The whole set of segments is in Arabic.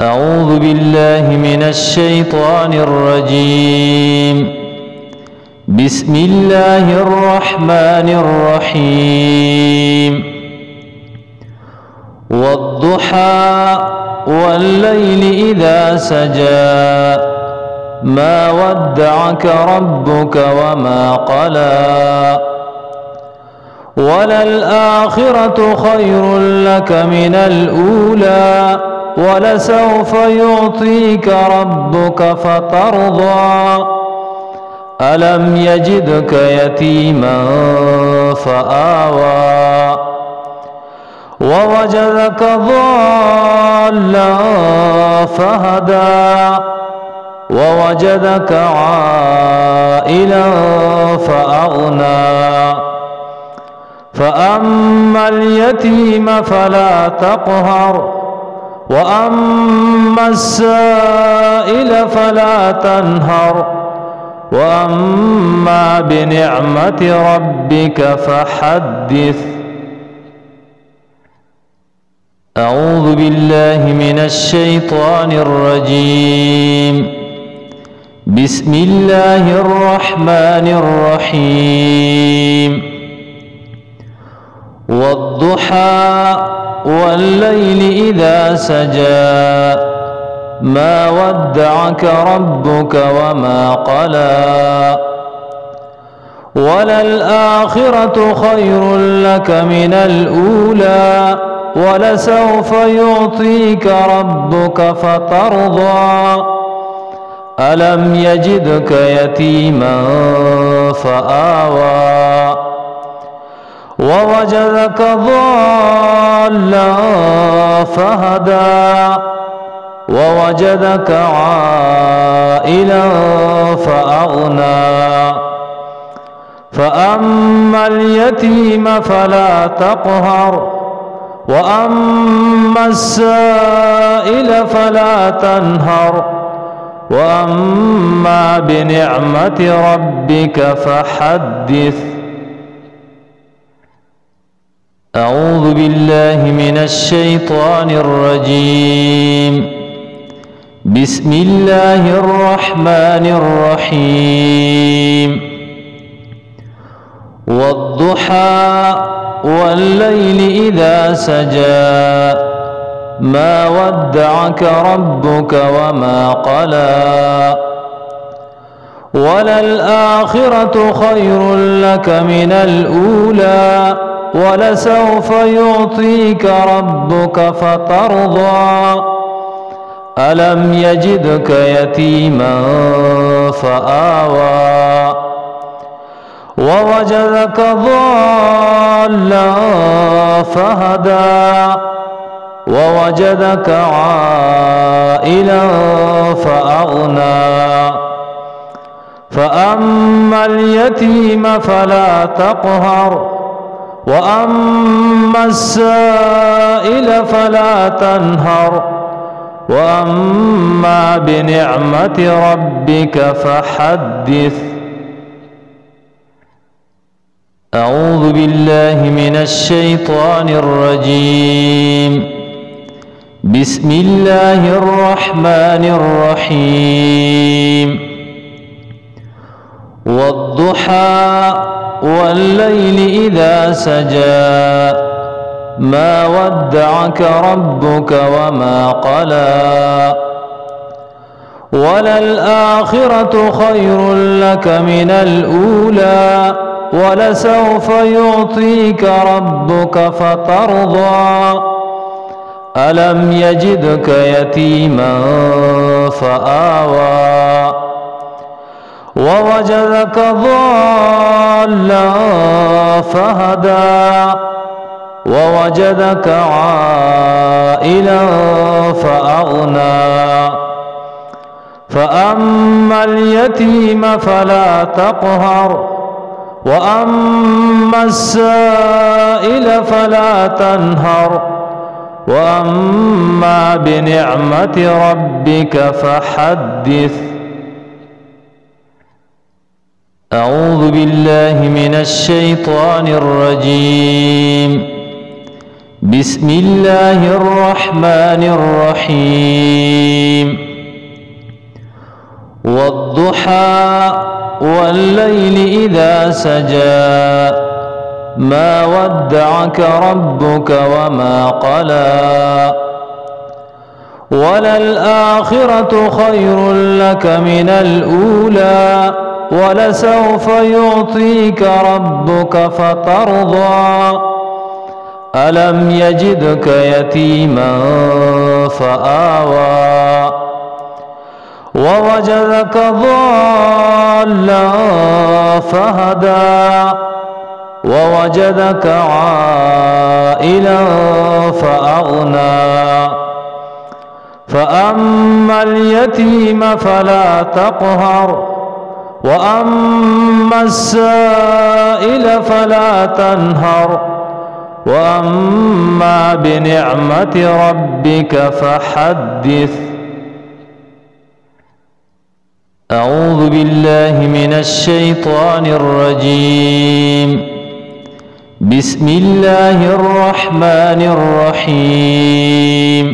أعوذ بالله من الشيطان الرجيم. بسم الله الرحمن الرحيم. والضحى والليل إذا سجى ما ودعك ربك وما قلى وللآخرة خير لك من الأولى ولسوف يعطيك ربك فترضى ألم يجدك يتيما فآوى ووجدك ضالا فهدى ووجدك عائلا فأغنى فأما اليتيم فلا تقهر وأما السائل فلا تنهر وأما بنعمة ربك فحدث. أعوذ بالله من الشيطان الرجيم. بسم الله الرحمن الرحيم. والضحى والليل إذا سجى ما ودعك ربك وما قلى وللآخرة خير لك من الأولى ولسوف يعطيك ربك فترضى ألم يجدك يتيما فآوى ووجدك ضالا فهدى ووجدك عائلا فأغنى فأما اليتيم فلا تقهر وأما السائل فلا تنهر وأما بنعمة ربك فحدث. أعوذ بالله من الشيطان الرجيم. بسم الله الرحمن الرحيم. والضحى والليل إذا سجى ما ودعك ربك وما قلى وللآخرة خير لك من الأولى ولسوف يعطيك ربك فترضى ألم يجدك يتيما فآوى ووجدك ضالا فهدى ووجدك عائلا فأغنى فأما اليتيم فلا تقهر وأما السائل فلا تنهر وأما بنعمة ربك فحدث. أعوذ بالله من الشيطان الرجيم. بسم الله الرحمن الرحيم. والضحى والليل إذا سجى ما ودعك ربك وما قلى وللآخرة خير لك من الأولى ولسوف يعطيك ربك فترضى ألم يجدك يتيما فآوى ووجدك ضالا فهدى ووجدك عائلا فأغنى فأما اليتيم فلا تقهر وأما السائل فلا تنهر وأما بنعمة ربك فحدث. أعوذ بالله من الشيطان الرجيم. بسم الله الرحمن الرحيم والضحى والليل إذا سجى ما ودعك ربك وما قلى وللآخرة خير لك من الأولى ولسوف يعطيك ربك فترضى ألم يجدك يتيما فآوى ووجدك ضالا فهدى ووجدك عائلا فأغنى فأما اليتيم فلا تقهر وأما السائل فلا تنهر وأما بنعمة ربك فحدث. أعوذ بالله من الشيطان الرجيم. بسم الله الرحمن الرحيم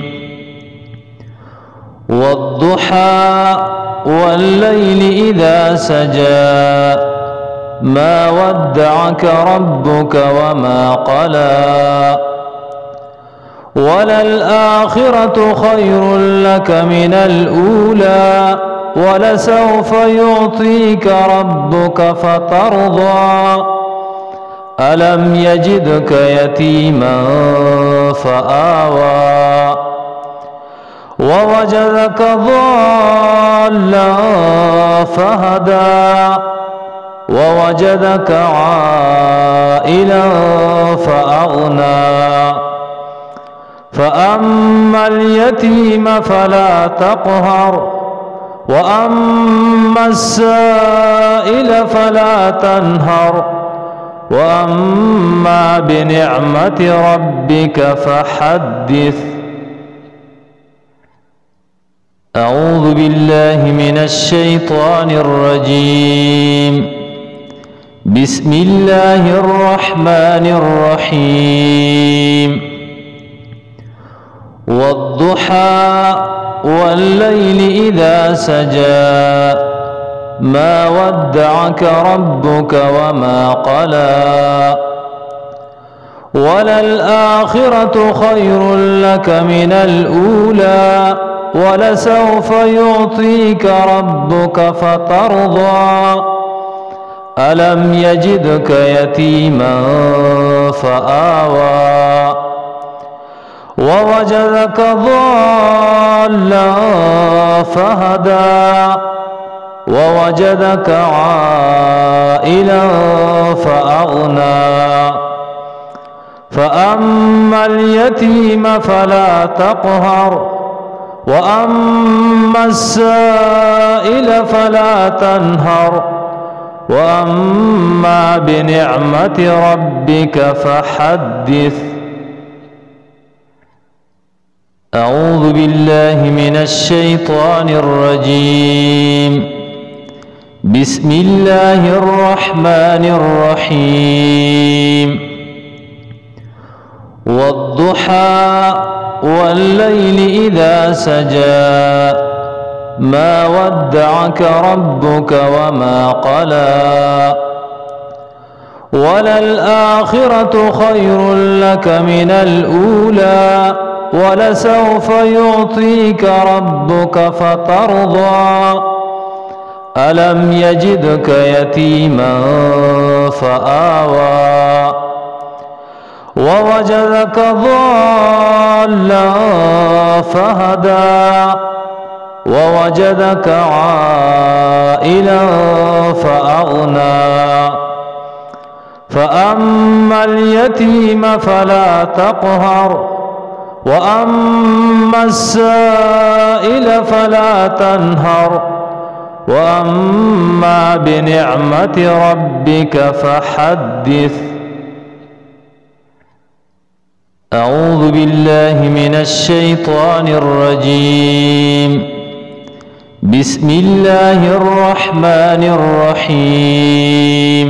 والضحى والليل إذا سجى ما ودعك ربك وما قلى وللآخرة خير لك من الأولى ولسوف يعطيك ربك فترضى ألم يجدك يتيما فآوى ووجدك ضالا فهدى ووجدك عائلا فأغنى فأما اليتيم فلا تقهر وأما السائل فلا تنهر وأما بنعمة ربك فحدث. أعوذ بالله من الشيطان الرجيم. بسم الله الرحمن الرحيم والضحى والليل إذا سجى ما ودعك ربك وما قلى وللآخرة خير لك من الأولى ولسوف يعطيك ربك فترضى ألم يجدك يتيما فآوى ووجدك ضالا فهدى ووجدك عائلا فأغنى فأما اليتيم فلا تقهر وأما السائل فلا تنهر وأما بنعمة ربك فحدث. أعوذ بالله من الشيطان الرجيم. بسم الله الرحمن الرحيم والضحى والليل إذا سجى ما ودعك ربك وما قلى وللآخرة خير لك من الأولى ولسوف يعطيك ربك فترضى ألم يجدك يتيما فآوى ووجدك ضالا فهدى ووجدك عائلا فأغنى فأما اليتيم فلا تقهر وأما السائل فلا تنهر وأما بنعمة ربك فحدث. أعوذ بالله من الشيطان الرجيم. بسم الله الرحمن الرحيم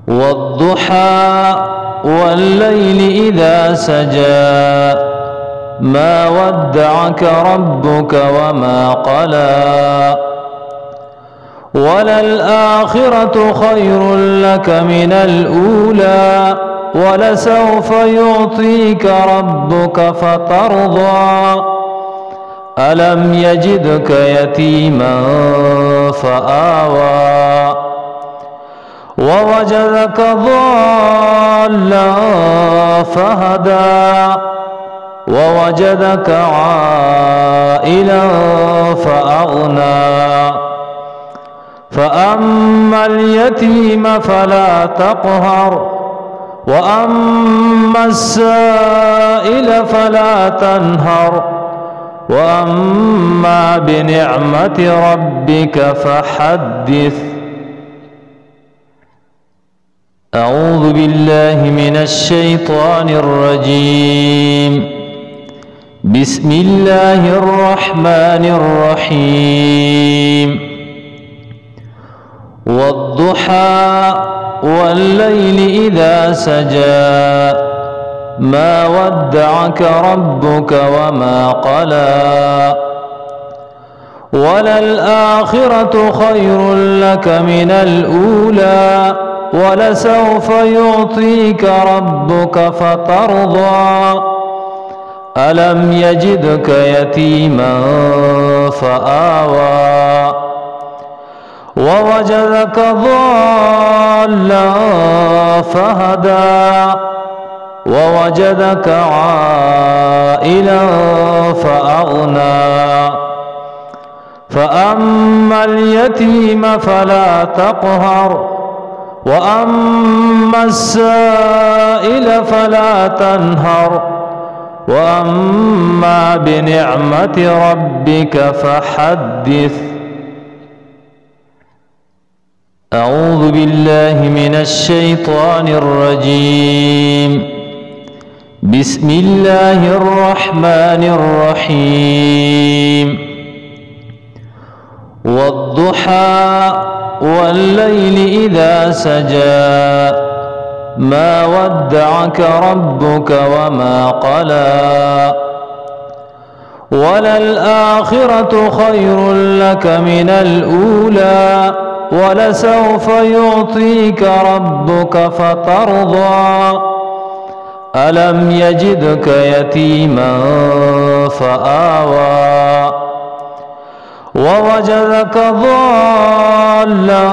والضحى والليل إذا سجى ما ودعك ربك وما قلى وللآخرة خير لك من الأولى ولسوف يعطيك ربك فترضى ألم يجدك يتيما فآوى ووجدك ضالا فهدى ووجدك عائلا فأغنى فأما اليتيم فلا تقهر وأما السائل فلا تنهر وأما بنعمة ربك فحدث. أعوذ بالله من الشيطان الرجيم. بسم الله الرحمن الرحيم. والضحى والليل إذا سجى ما ودعك ربك وما قلى وللآخرة خير لك من الأولى ولسوف يعطيك ربك فترضى ألم يجدك يتيما فآوى ووجدك ضالا فهدى ووجدك عائلا فأغنى فأما اليتيم فلا تقهر وأما السائل فلا تنهر وأما بنعمة ربك فحدث. أعوذ بالله من الشيطان الرجيم. بسم الله الرحمن الرحيم. والضحى والليل إذا سجى ما ودعك ربك وما قلى وللآخرة خير لك من الأولى ولسوف يعطيك ربك فترضى ألم يجدك يتيما فآوى ووجدك ضالا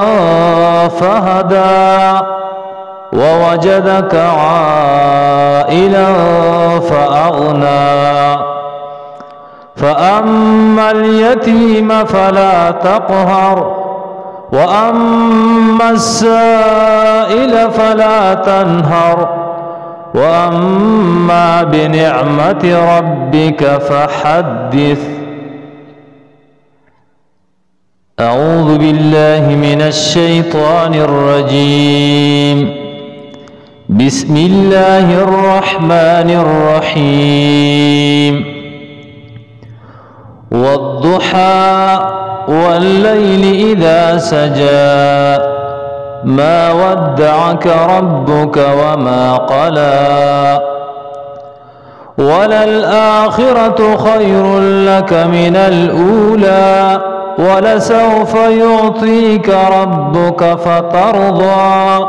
فهدى ووجدك عائلا فأغنى فأما اليتيم فلا تقهر وأما السائل فلا تنهر وأما بنعمة ربك فحدث. أعوذ بالله من الشيطان الرجيم. بسم الله الرحمن الرحيم. والضحى والليل إذا سجى ما ودعك ربك وما قلى وللآخرة خير لك من الأولى ولسوف يعطيك ربك فترضى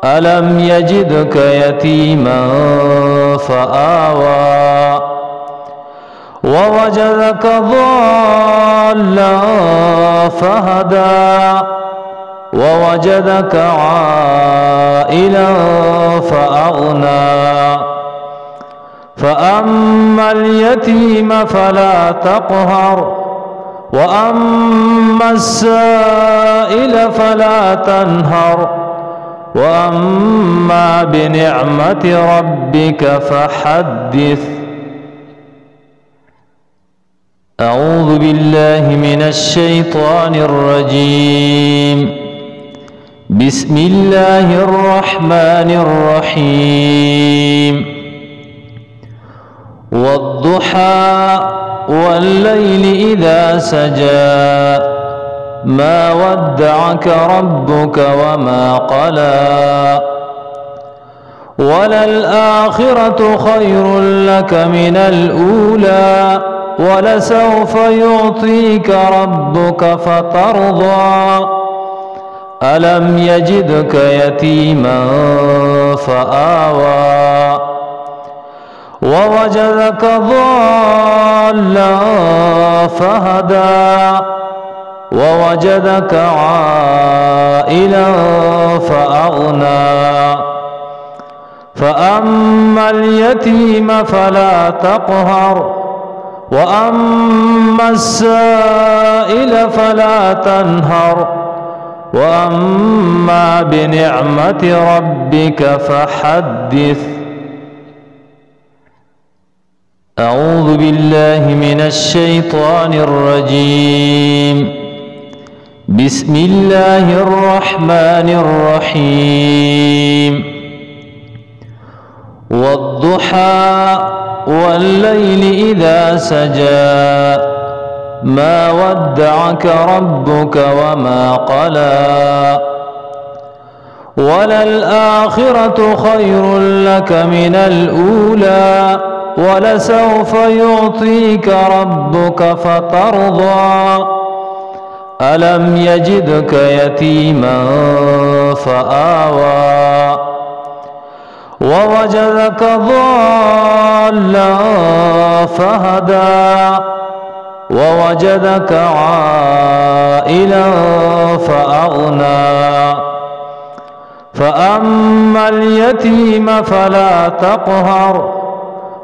ألم يجدك يتيما فآوى ووجدك ضالا فهدى ووجدك عائلا فأغنى فأما اليتيم فلا تقهر وأما السائل فلا تنهر وأما بنعمة ربك فحدث. أعوذ بالله من الشيطان الرجيم. بسم الله الرحمن الرحيم. والضحى والليل إذا سجى ما ودعك ربك وما قلى وللآخرة خير لك من الأولى ولسوف يعطيك ربك فترضى ألم يجدك يتيما فآوى ووجدك ضالا فهدى ووجدك عائلا فأغنى فأما اليتيم فلا تقهر وأما السائل فلا تنهر وأما بنعمة ربك فحدث. أعوذ بالله من الشيطان الرجيم. بسم الله الرحمن الرحيم. والضحى والليل إذا سجى ما ودعك ربك وما قلى وللآخرة خير لك من الأولى ولسوف يعطيك ربك فترضى ألم يجدك يتيما فآوى ووجدك ضالا فهدى ووجدك عائلا فأغنى فأما اليتيم فلا تقهر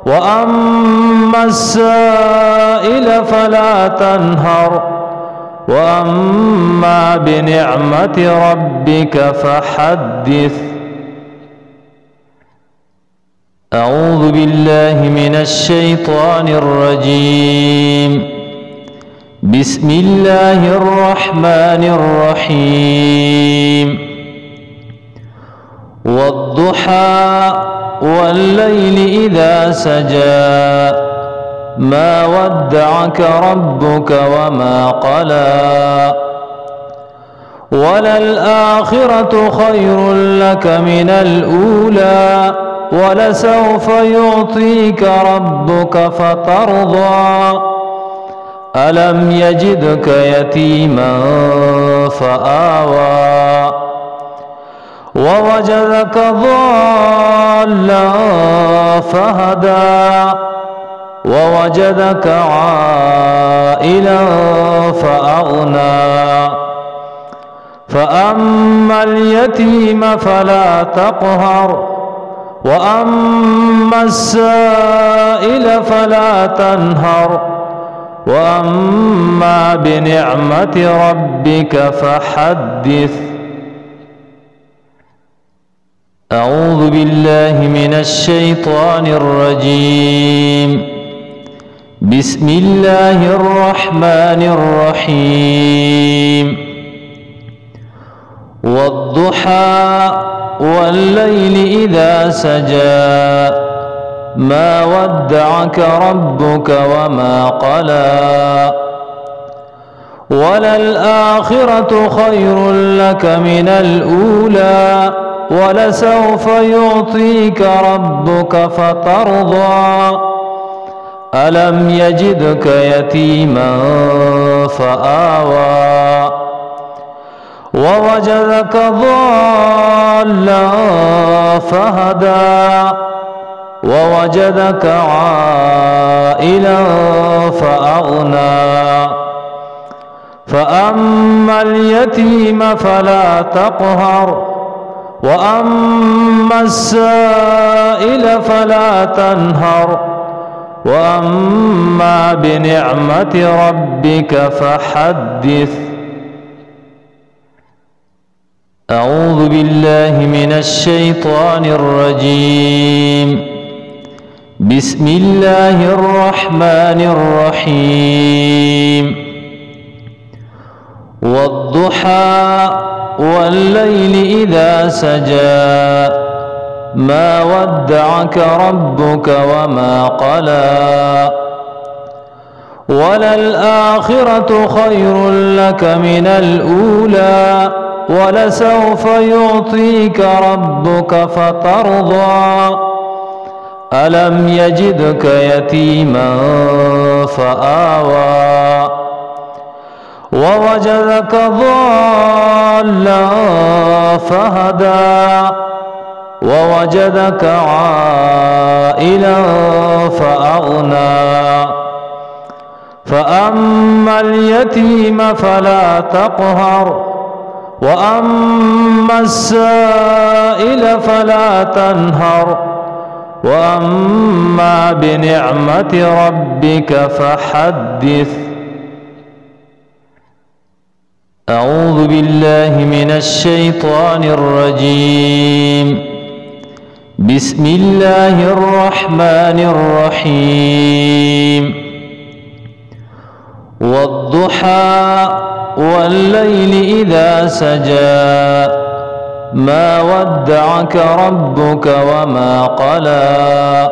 وأما السائل فلا تنهر وأما بنعمة ربك فحدث. أعوذ بالله من الشيطان الرجيم. بسم الله الرحمن الرحيم. والضحى والليل إذا سجى ما ودعك ربك وما قلى وللآخرة خير لك من الأولى ولسوف يعطيك ربك فترضى ألم يجدك يتيما فآوى ووجدك ضالا فهدى ووجدك عائلا فأغنى فأما اليتيم فلا تقهر وأما السائل فلا تنهر وأما بنعمة ربك فحدث. أعوذ بالله من الشيطان الرجيم. بسم الله الرحمن الرحيم. والضحى والليل إذا سجى ما ودعك ربك وما قلى وللآخرة خير لك من الأولى ولسوف يعطيك ربك فترضى ألم يجدك يتيما فآوى ووجدك ضالا فهدى ووجدك عائلا فأغنى فأما اليتيم فلا تقهر وأما السائل فلا تنهر وأما بنعمة ربك فحدث. أعوذ بالله من الشيطان الرجيم. بسم الله الرحمن الرحيم. والضحى والليل إذا سجى ما ودعك ربك وما قلى وللآخرة خير لك من الأولى ولسوف يعطيك ربك فترضى ألم يجدك يتيما فآوى ووجدك ضالا فهدى ووجدك عائلا فأغنى فأما اليتيم فلا تقهر وأما السائل فلا تنهر وأما بنعمة ربك فحدث. أعوذ بالله من الشيطان الرجيم. بسم الله الرحمن الرحيم. والضحى والليل إذا سجى ما ودعك ربك وما قلى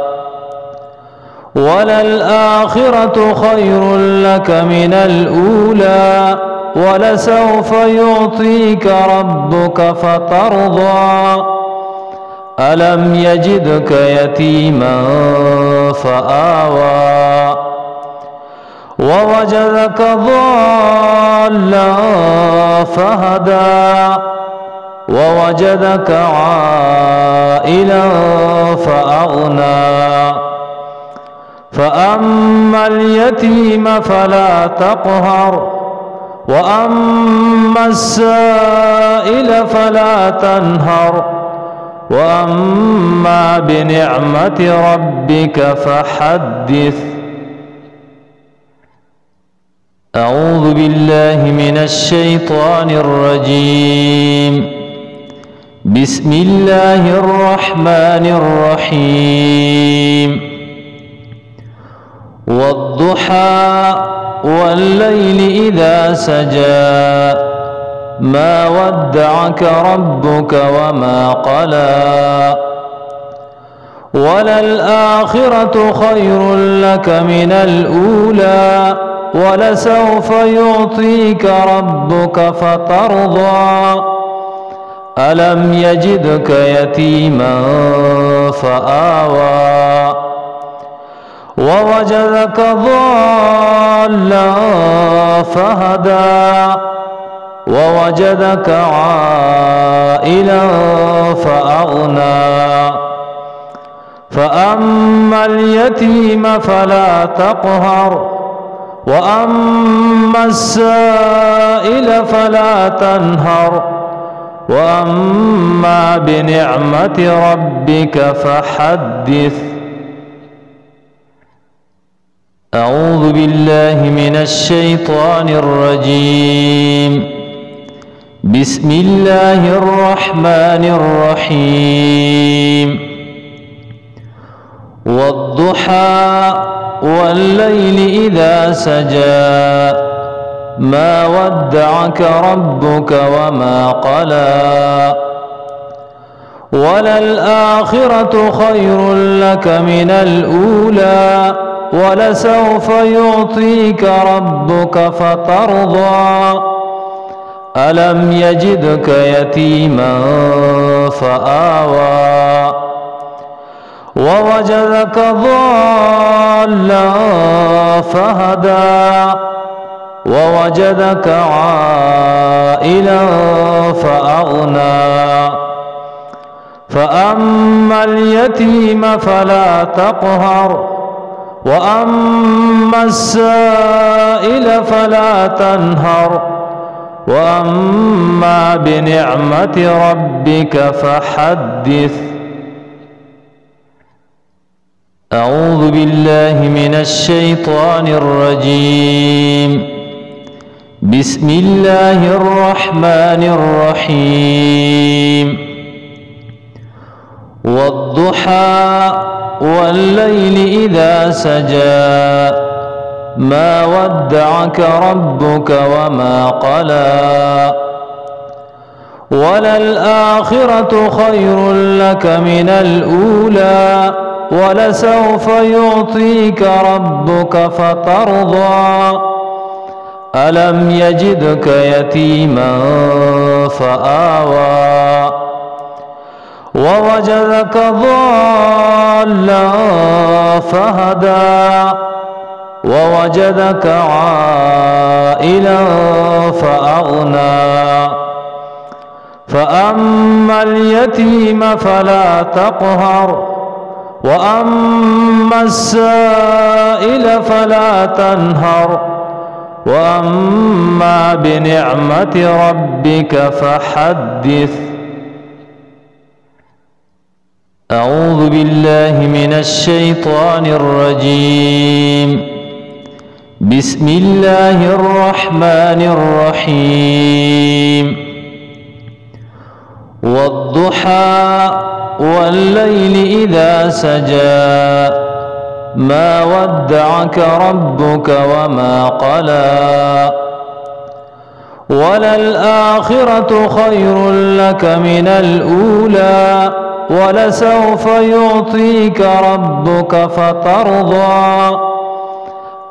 وللآخرة خير لك من الأولى ولسوف يعطيك ربك فترضى ألم يجدك يتيما فآوى ووجدك ضالا فهدى ووجدك عائلا فأغنى فأما اليتيم فلا تقهر وأما السائل فلا تنهر وأما بنعمة ربك فحدث. أعوذ بالله من الشيطان الرجيم. بسم الله الرحمن الرحيم. والضحى والليل إذا سجى ما ودعك ربك وما قلى وللآخرة خير لك من الأولى ولسوف يعطيك ربك فترضى ألم يجدك يتيما فآوى ووجدك ضالا فهدى ووجدك عائلا فأغنى فأما اليتيم فلا تقهر وأما السائل فلا تنهر وأما بنعمة ربك فحدث. أعوذ بالله من الشيطان الرجيم. بسم الله الرحمن الرحيم. والضحى والليل إذا سجى ما ودعك ربك وما قلى وللآخرة خير لك من الأولى ولسوف يعطيك ربك فترضى ألم يجدك يتيما فآوى ووجدك ضالا فهدى ووجدك عائلا فأغنى فأما اليتيم فلا تقهر وأما السائل فلا تنهر وأما بنعمة ربك فحدث. أعوذ بالله من الشيطان الرجيم. بسم الله الرحمن الرحيم. والضحى والليل إذا سجى ما ودعك ربك وما قلى وللآخرة خير لك من الأولى ولسوف يعطيك ربك فترضى ألم يجدك يتيما فآوى ووجدك ضالا فهدى ووجدك عائلا فأغنى فأما اليتيم فلا تقهر وأما السائل فلا تنهر وأما بنعمة ربك فحدث. أعوذ بالله من الشيطان الرجيم. بسم الله الرحمن الرحيم. والضحى والليل إذا سجى ما ودعك ربك وما قلى وللآخرة خير لك من الأولى ولسوف يعطيك ربك فترضى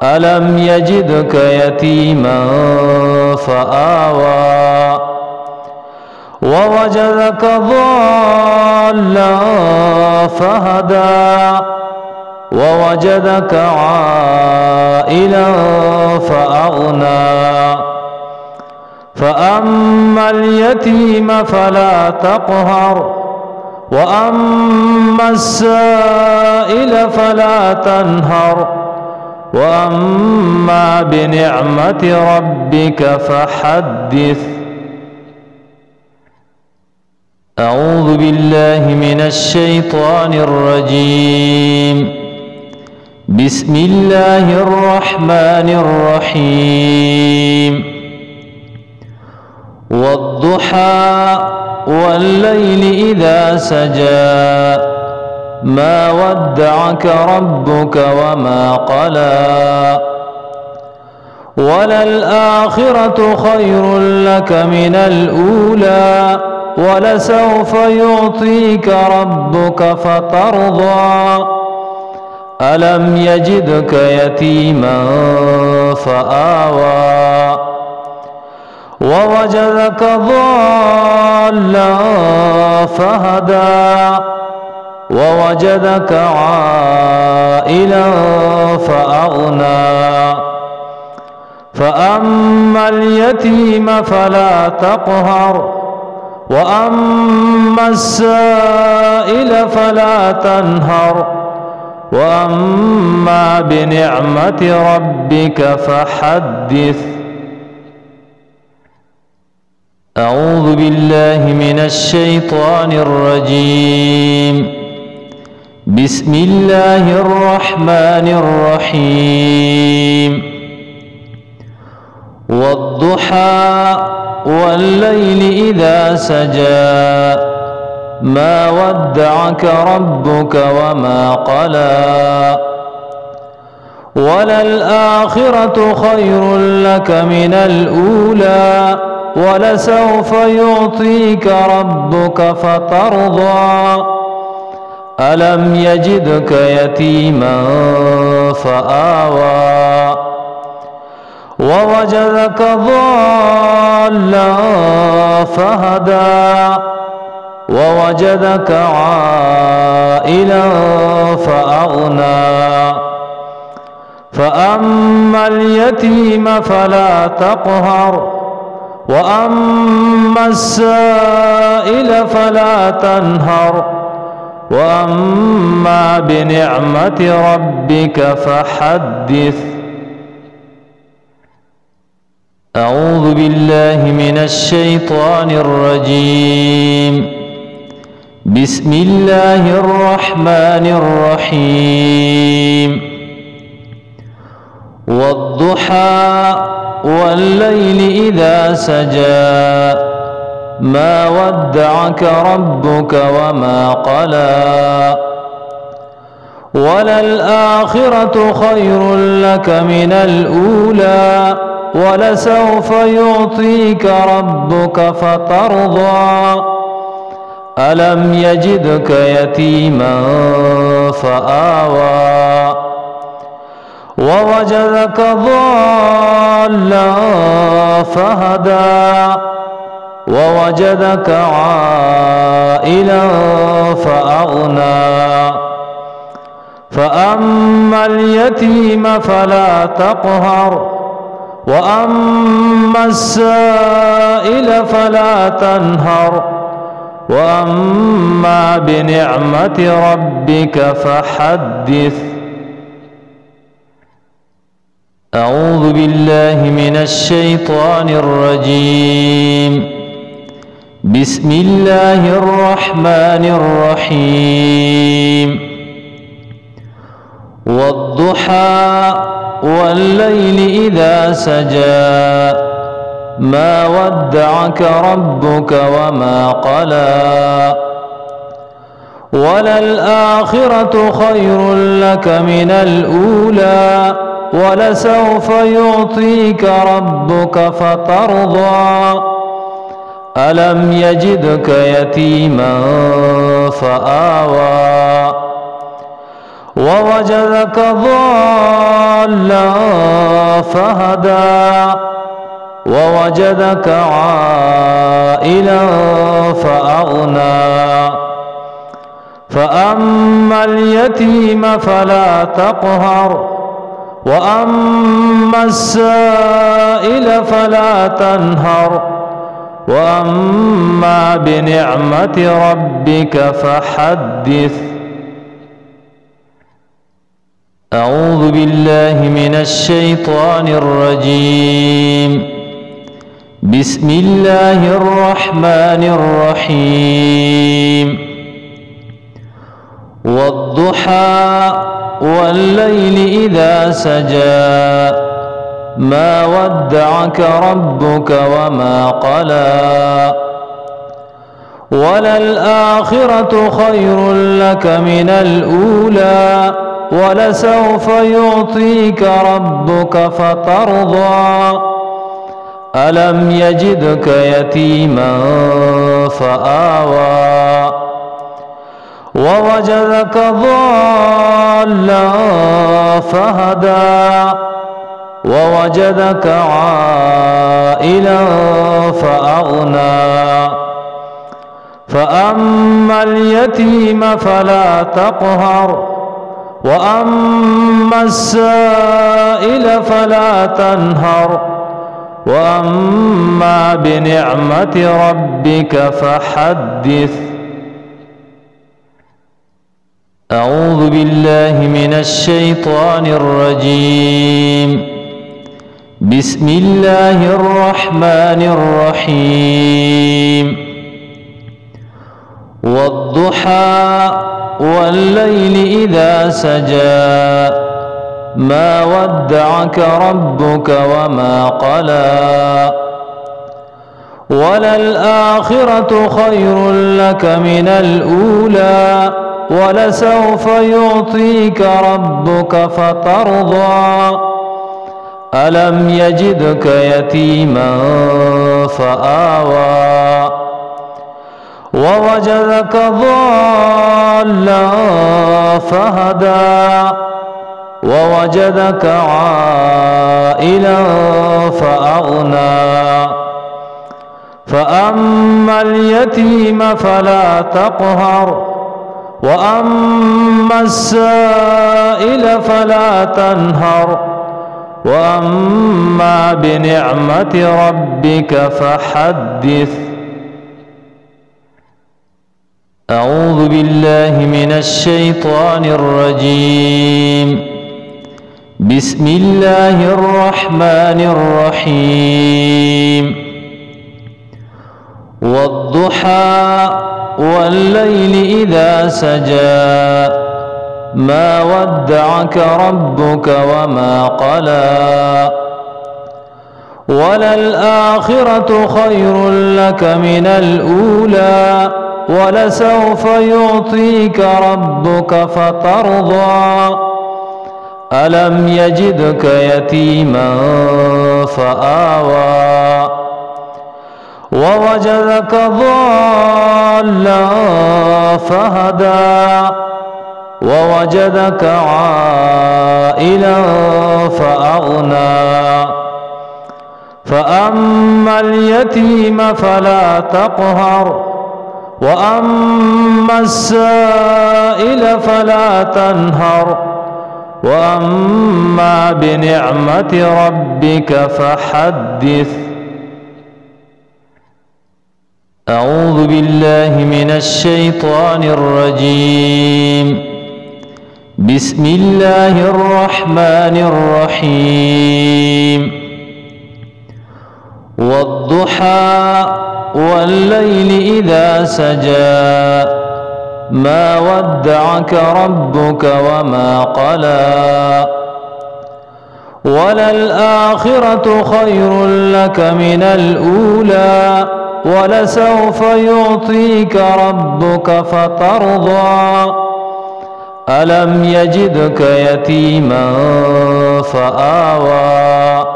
ألم يجدك يتيما فآوى ووجدك ضالا فهدى ووجدك عائلا فأغنى فأما اليتيم فلا تقهر وأما السائل فلا تنهر وأما بنعمة ربك فحدث. أعوذ بالله من الشيطان الرجيم. بسم الله الرحمن الرحيم. والضحى والليل إذا سجى ما ودعك ربك وما قلى وللآخرة خير لك من الأولى ولسوف يعطيك ربك فترضى ألم يجدك يتيما فآوى ووجدك ضالا فهدى ووجدك عائلا فأغنى فأما اليتيم فلا تقهر وأما السائل فلا تنهر وأما بنعمة ربك فحدث. أعوذ بالله من الشيطان الرجيم. بسم الله الرحمن الرحيم. والضحى والليل إذا سجى ما ودعك ربك وما قلى وللآخرة خير لك من الأولى ولسوف يعطيك ربك فترضى ألم يجدك يتيما فآوى ووجدك ضالا فهدى ووجدك عائلا فأغنى فأما اليتيم فلا تقهر وأما السائل فلا تنهر وأما بنعمة ربك فحدث. أعوذ بالله من الشيطان الرجيم. بسم الله الرحمن الرحيم. والضحى والليل إذا سجى ما ودعك ربك وما قلى وللآخرة خير لك من الأولى ولسوف يعطيك ربك فترضى ألم يجدك يتيما فآوى ووجدك ضالا فهدى ووجدك عائلا فأغنى فأما اليتيم فلا تقهر وأما السائل فلا تنهر وأما بنعمة ربك فحدث. أعوذ بالله من الشيطان الرجيم. بسم الله الرحمن الرحيم. والضحى والليل إذا سجى ما ودعك ربك وما قلى وللآخرة خير لك من الأولى ولسوف يعطيك ربك فترضى ألم يجدك يتيما فآوى ووجدك ضالا فهدى ووجدك عائلا فأغنى فأما اليتيم فلا تقهر وأما السائل فلا تنهر وأما بنعمة ربك فحدث. أعوذ بالله من الشيطان الرجيم. بسم الله الرحمن الرحيم. والضحى والليل إذا سجى ما ودعك ربك وما قلى وللآخرة خير لك من الأولى ولسوف يعطيك ربك فترضى ألم يجدك يتيما فآوى ووجدك ضالا فهدى ووجدك عائلا فأغنى فأما اليتيم فلا تقهر وأما السائل فلا تنهر وأما بنعمة ربك فحدث. أعوذ بالله من الشيطان الرجيم. بسم الله الرحمن الرحيم. والضحى والليل إذا سجى ما ودعك ربك وما قلى وللآخرة خير لك من الأولى ولسوف يعطيك ربك فترضى ألم يجدك يتيما فآوى ووجدك ضالا فهدى ووجدك عائلا فأغنى فأما اليتيم فلا تقهر وأما السائل فلا تنهر وأما بنعمة ربك فحدث. أعوذ بالله من الشيطان الرجيم. بسم الله الرحمن الرحيم. والضحى والليل إذا سجى ما ودعك ربك وما قلى وللآخرة خير لك من الأولى ولسوف يعطيك ربك فترضى ألم يجدك يتيما فآوى ووجدك ضالا فهدى ووجدك عائلا فأغنى فأما اليتيم فلا تقهر وأما السائل فلا تنهر وأما بنعمة ربك فحدث. أعوذ بالله من الشيطان الرجيم. بسم الله الرحمن الرحيم. والضحى والليل إذا سجى ما ودعك ربك وما قلى وللآخرة خير لك من الأولى ولسوف يعطيك ربك فترضى ألم يجدك يتيما فآوى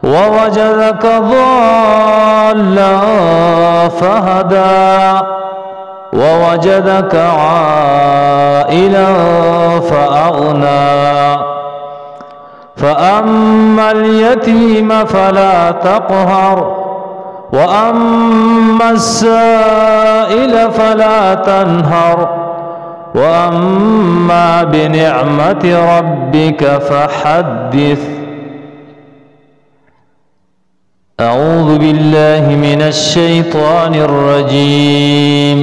ووجدك ضالا فهدى ووجدك عائلا فأغنى فأما اليتيم فلا تقهر وأما السائل فلا تنهر وأما بنعمة ربك فحدث. أعوذ بالله من الشيطان الرجيم.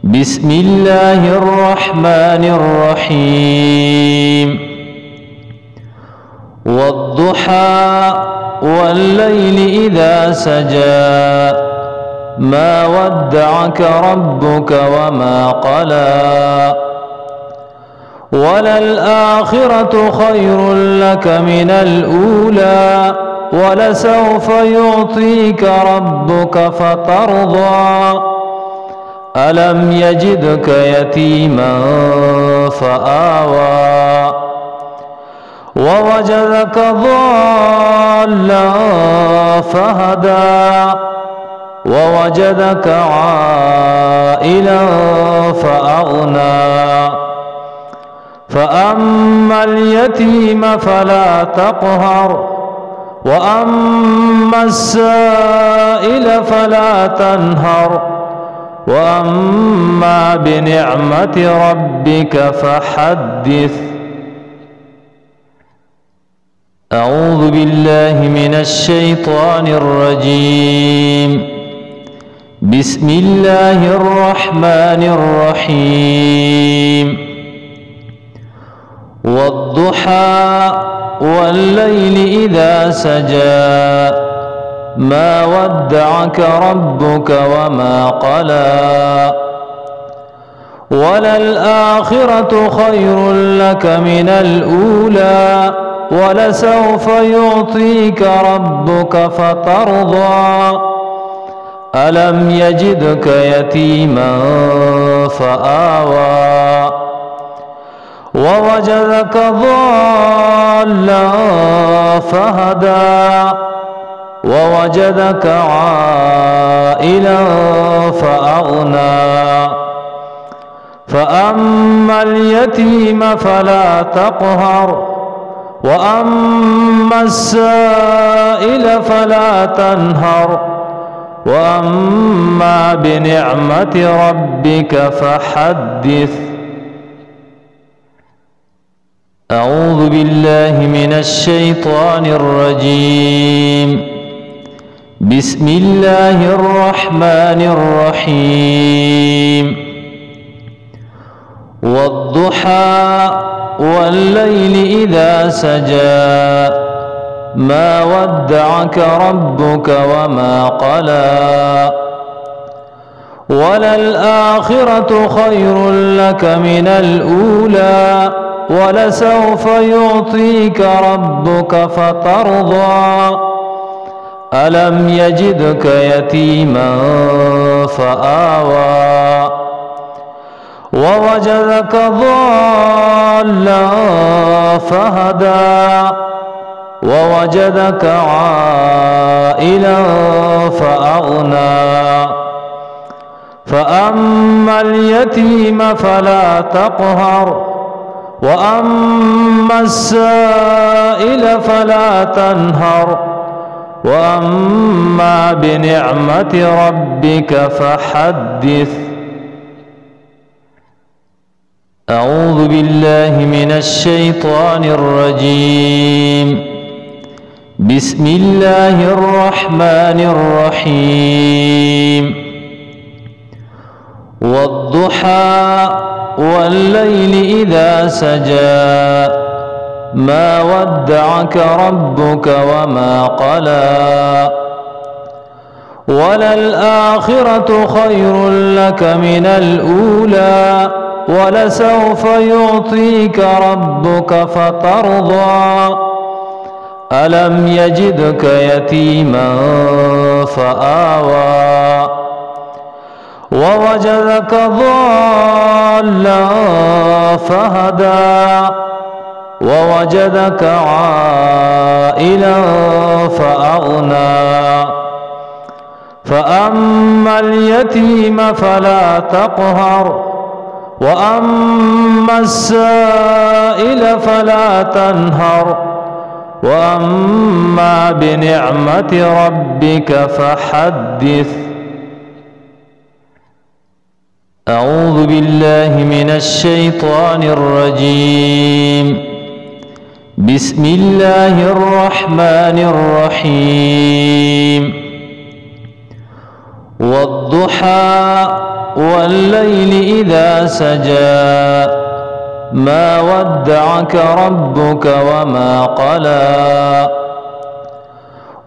بسم الله الرحمن الرحيم. والضحى والليل إذا سجى ما ودعك ربك وما قلى وللآخرة خير لك من الأولى ولسوف يعطيك ربك فترضى ألم يجدك يتيما فآوى ووجدك ضالا فهدى ووجدك عائلا فأغنى فأما اليتيم فلا تقهر وأما السائل فلا تنهر وأما بنعمة ربك فحدث. أعوذ بالله من الشيطان الرجيم. بسم الله الرحمن الرحيم. والضحى والليل إذا سجى ما ودعك ربك وما قلى وللآخرة خير لك من الأولى ولسوف يعطيك ربك فترضى ألم يجدك يتيما فآوى ووجدك ضالا فهدى ووجدك عائلا فأغنى فأما اليتيم فلا تقهر وأما السائل فلا تنهر وأما بنعمة ربك فحدث. أعوذ بالله من الشيطان الرجيم. بسم الله الرحمن الرحيم. والضحى والليل إذا سجى ما ودعك ربك وما قلى وللآخرة خير لك من الأولى ولسوف يعطيك ربك فترضى ألم يجدك يتيما فآوى ووجدك ضالا فهدى ووجدك عائلا فأغنى فأما اليتيم فلا تقهر وأما السائل فلا تنهر وأما بنعمة ربك فحدث. أعوذ بالله من الشيطان الرجيم. بسم الله الرحمن الرحيم. والضحى والليل إذا سجى ما ودعك ربك وما قلى وللآخرة خير لك من الأولى ولسوف يعطيك ربك فترضى ألم يجدك يتيما فآوى ووجدك ضالا فهدى ووجدك عائلا فأغنى فأما اليتيم فلا تقهر وأما السائل فلا تنهر وأما بنعمة ربك فحدث. أعوذ بالله من الشيطان الرجيم. بسم الله الرحمن الرحيم. والضحى والليل إذا سجى ما ودعك ربك وما قلى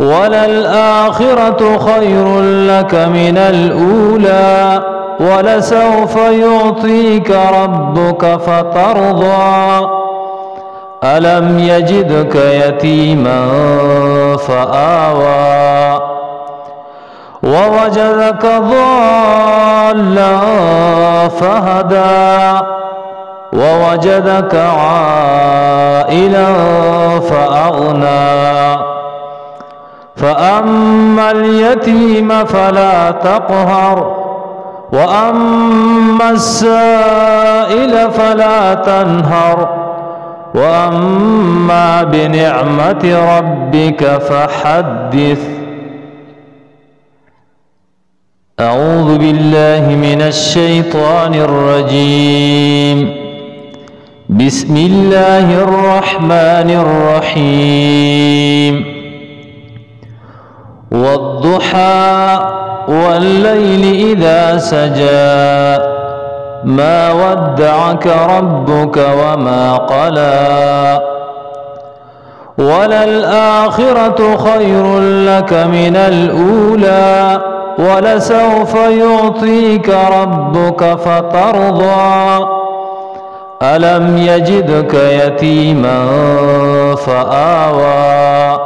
وللآخرة خير لك من الأولى ولسوف يعطيك ربك فترضى ألم يجدك يتيما فآوى ووجدك ضالا فهدى ووجدك عائلا فأغنى فأما اليتيم فلا تقهر وأما السائل فلا تنهر وأما بنعمة ربك فحدث. أعوذ بالله من الشيطان الرجيم. بسم الله الرحمن الرحيم. والضحى والليل إذا سجى ما ودعك ربك وما قلى وللآخرة خير لك من الأولى ولسوف يعطيك ربك فترضى ألم يجدك يتيما فآوى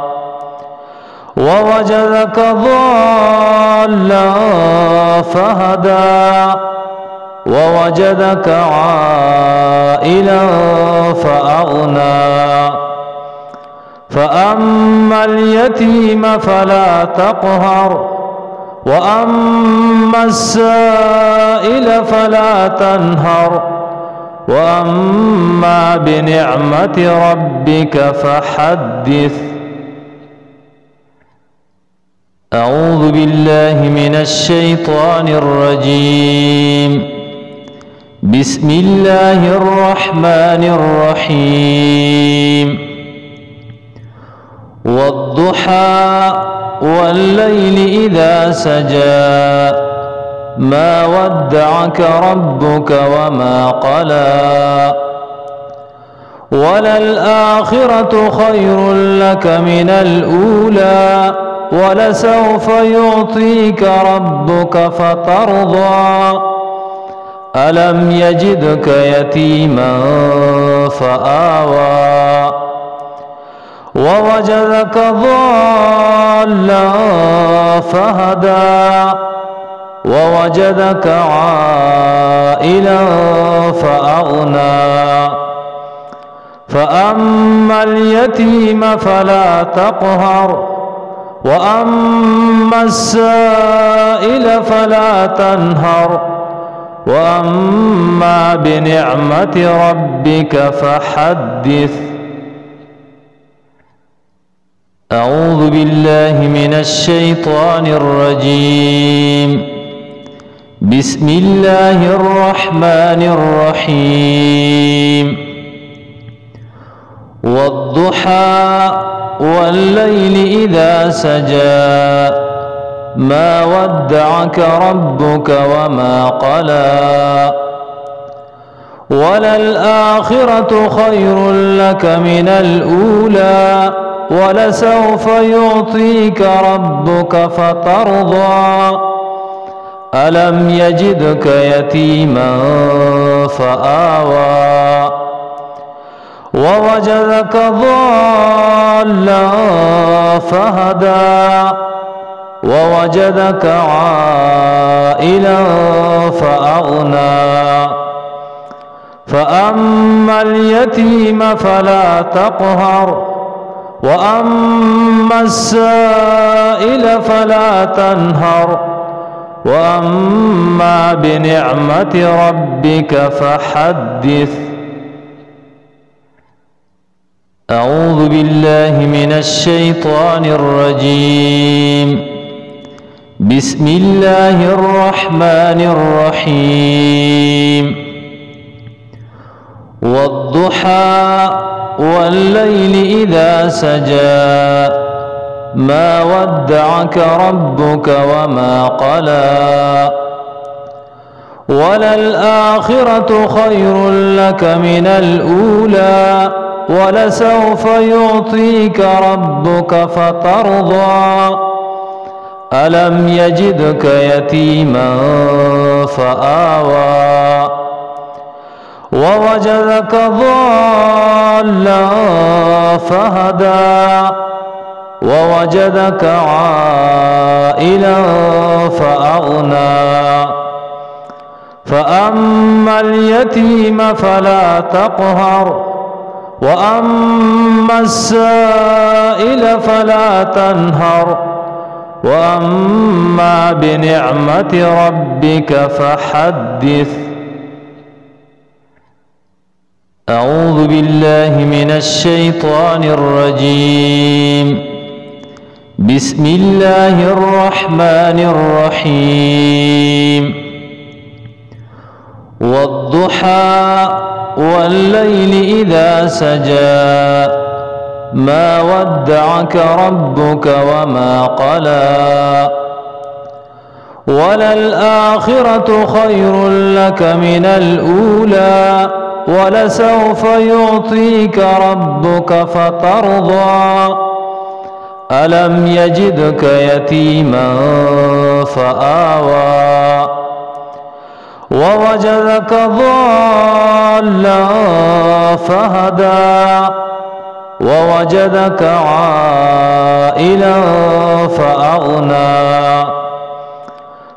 ووجدك ضالا فهدى ووجدك عائلا فأغنى فأما اليتيم فلا تقهر وأما السائل فلا تنهر وأما بنعمة ربك فحدث. أعوذ بالله من الشيطان الرجيم. بسم الله الرحمن الرحيم. والضحى والليل إذا سجى ما ودعك ربك وما قلى وللآخرة خير لك من الأولى ولسوف يعطيك ربك فترضى ألم يجدك يتيما فآوى ووجدك ضالا فهدى ووجدك عائلا فأغنى فأما اليتيم فلا تقهر وأما السائل فلا تنهر وأما بنعمة ربك فحدث. أعوذ بالله من الشيطان الرجيم. بسم الله الرحمن الرحيم. والضحى والليل إذا سجى ما ودعك ربك وما قلى وللآخرة خير لك من الأولى ولسوف يعطيك ربك فترضى ألم يجدك يتيما فآوى ووجدك ضالا فهدى ووجدك عائلا فأغنى فأما اليتيم فلا تقهر وأما السائل فلا تنهر وأما بنعمة ربك فحدث. أعوذ بالله من الشيطان الرجيم. بسم الله الرحمن الرحيم. والضحى والليل إذا سجى ما ودعك ربك وما قلى وللآخرة خير لك من الأولى ولسوف يعطيك ربك فترضى ألم يجدك يتيما فآوى ووجدك ضالا فهدى ووجدك عائلا فأغنى فأما اليتيم فلا تقهر وأما السائل فلا تنهر وأما بنعمة ربك فحدث. أعوذ بالله من الشيطان الرجيم. بسم الله الرحمن الرحيم. والضحى والليل إذا سجى ما ودعك ربك وما قلى وللآخرة خير لك من الأولى ولسوف يعطيك ربك فترضى ألم يجدك يتيما فآوى ووجدك ضالا فهدى ووجدك عائلا فأغنى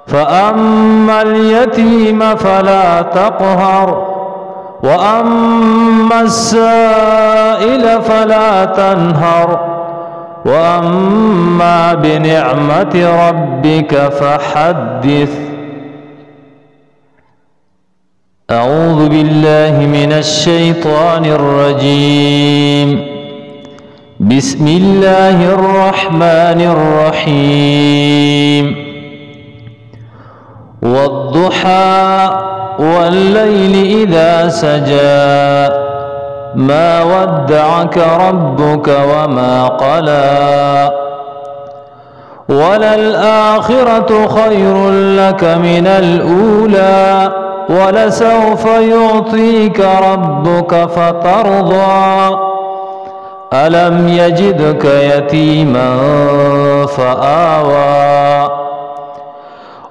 فأما اليتيم فلا تقهر وأما السائل فلا تنهر وأما بنعمة ربك فحدث. أعوذ بالله من الشيطان الرجيم. بسم الله الرحمن الرحيم. والضحى والليل إذا سجى ما ودعك ربك وما قلى وللآخرة خير لك من الأولى ولسوف يعطيك ربك فترضى ألم يجدك يتيما فآوى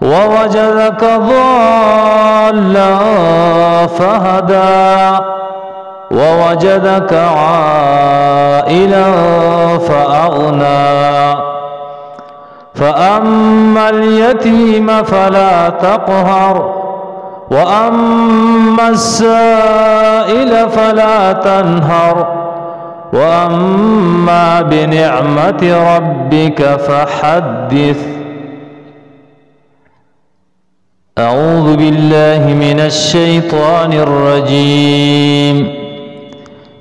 ووجدك ضالا فهدى ووجدك عائلا فأغنى فأما اليتيم فلا تقهر وأما السائل فلا تنهر وأما بنعمة ربك فحدث. أعوذ بالله من الشيطان الرجيم.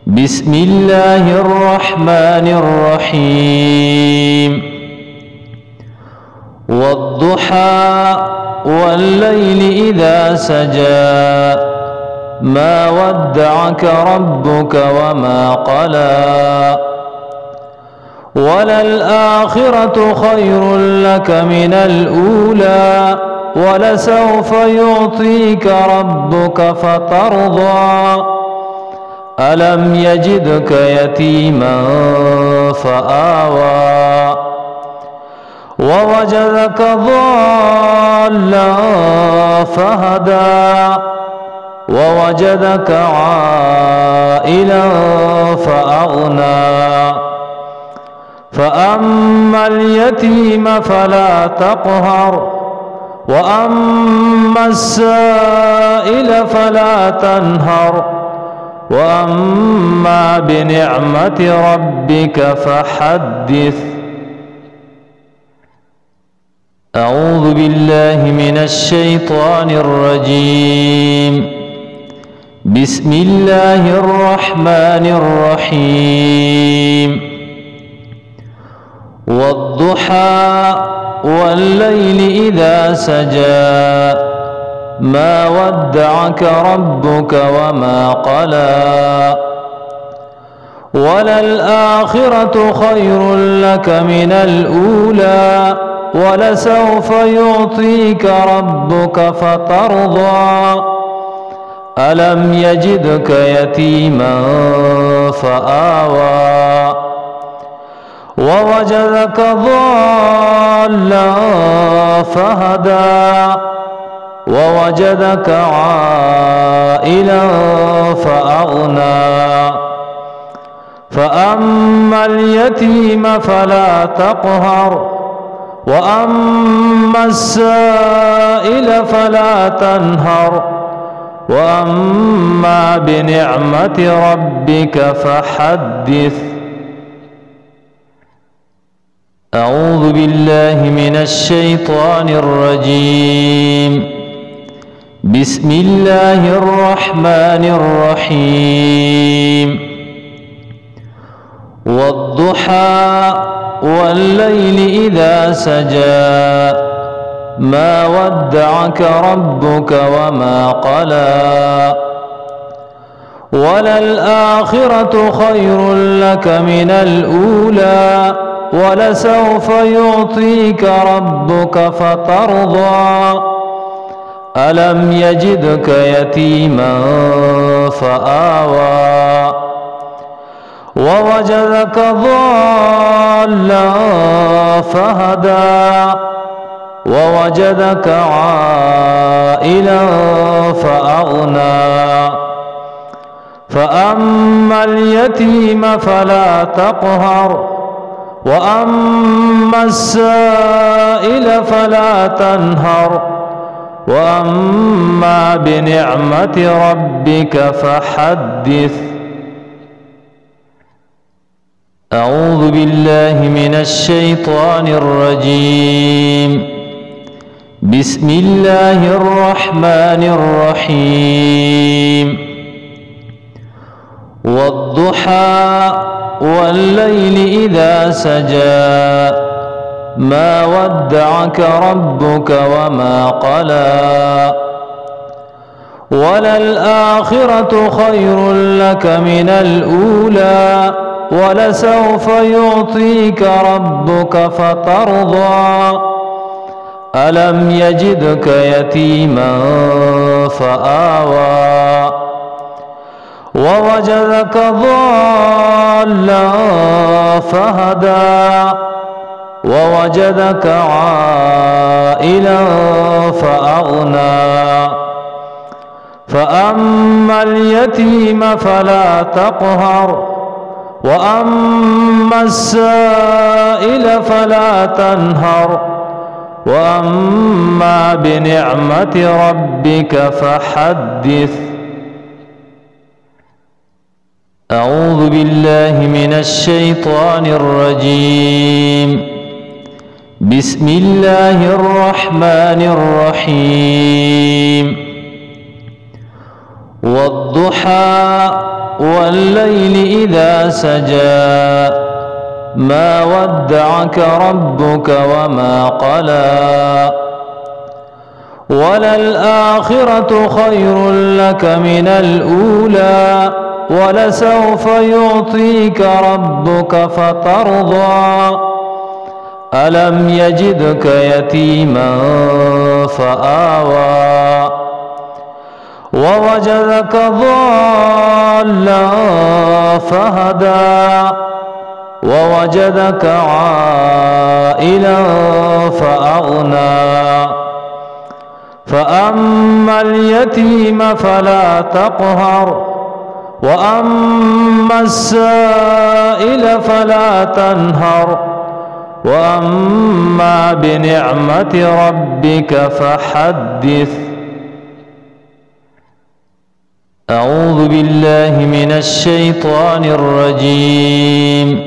بسم الله الرحمن الرحيم والضحى والليل إذا سجى ما ودعك ربك وما قلى وللآخرة خير لك من الأولى ولسوف يعطيك ربك فترضى ألم يجدك يتيما فآوى ووجدك ضالا فهدى ووجدك عائلا فأغنى فأما اليتيم فلا تقهر وأما السائل فلا تنهر وأما بنعمة ربك فحدث. أعوذ بالله من الشيطان الرجيم. بسم الله الرحمن الرحيم والضحى والليل إذا سجى ما ودعك ربك وما قلى وللآخرة خير لك من الأولى ولسوف يعطيك ربك فترضى ألم يجدك يتيما فآوى ووجدك ضالا فهدى ووجدك عائلا فأغنى فأما اليتيم فلا تقهر وأما السائل فلا تنهر وأما بنعمة ربك فحدث. أعوذ بالله من الشيطان الرجيم. بسم الله الرحمن الرحيم والضحى والليل إذا سجى ما ودعك ربك وما قلى وللآخرة خير لك من الأولى ولسوف يعطيك ربك فترضى ألم يجدك يتيما فآوى ووجدك ضالا فهدى ووجدك عائلا فأغنى فأما اليتيم فلا تقهر وأما السائل فلا تنهر وأما بنعمة ربك فحدث. أعوذ بالله من الشيطان الرجيم. بسم الله الرحمن الرحيم والضحى والليل إذا سجى ما ودعك ربك وما قلى وللآخرة خير لك من الأولى ولسوف يعطيك ربك فترضى ألم يجدك يتيما فآوى ووجدك ضالا فهدى ووجدك عائلا فأغنى فأما اليتيم فلا تقهر وأما السائل فلا تنهر وأما بنعمة ربك فحدث. أعوذ بالله من الشيطان الرجيم. بسم الله الرحمن الرحيم والضحى والليل إذا سجى ما ودعك ربك وما قلى وللآخرة خير لك من الأولى ولسوف يعطيك ربك فترضى ألم يجدك يتيما فآوى ووجدك ضالا فهدى ووجدك عائلا فأغنى فأما اليتيم فلا تقهر وأما السائل فلا تنهر وأما بنعمة ربك فحدث. أعوذ بالله من الشيطان الرجيم.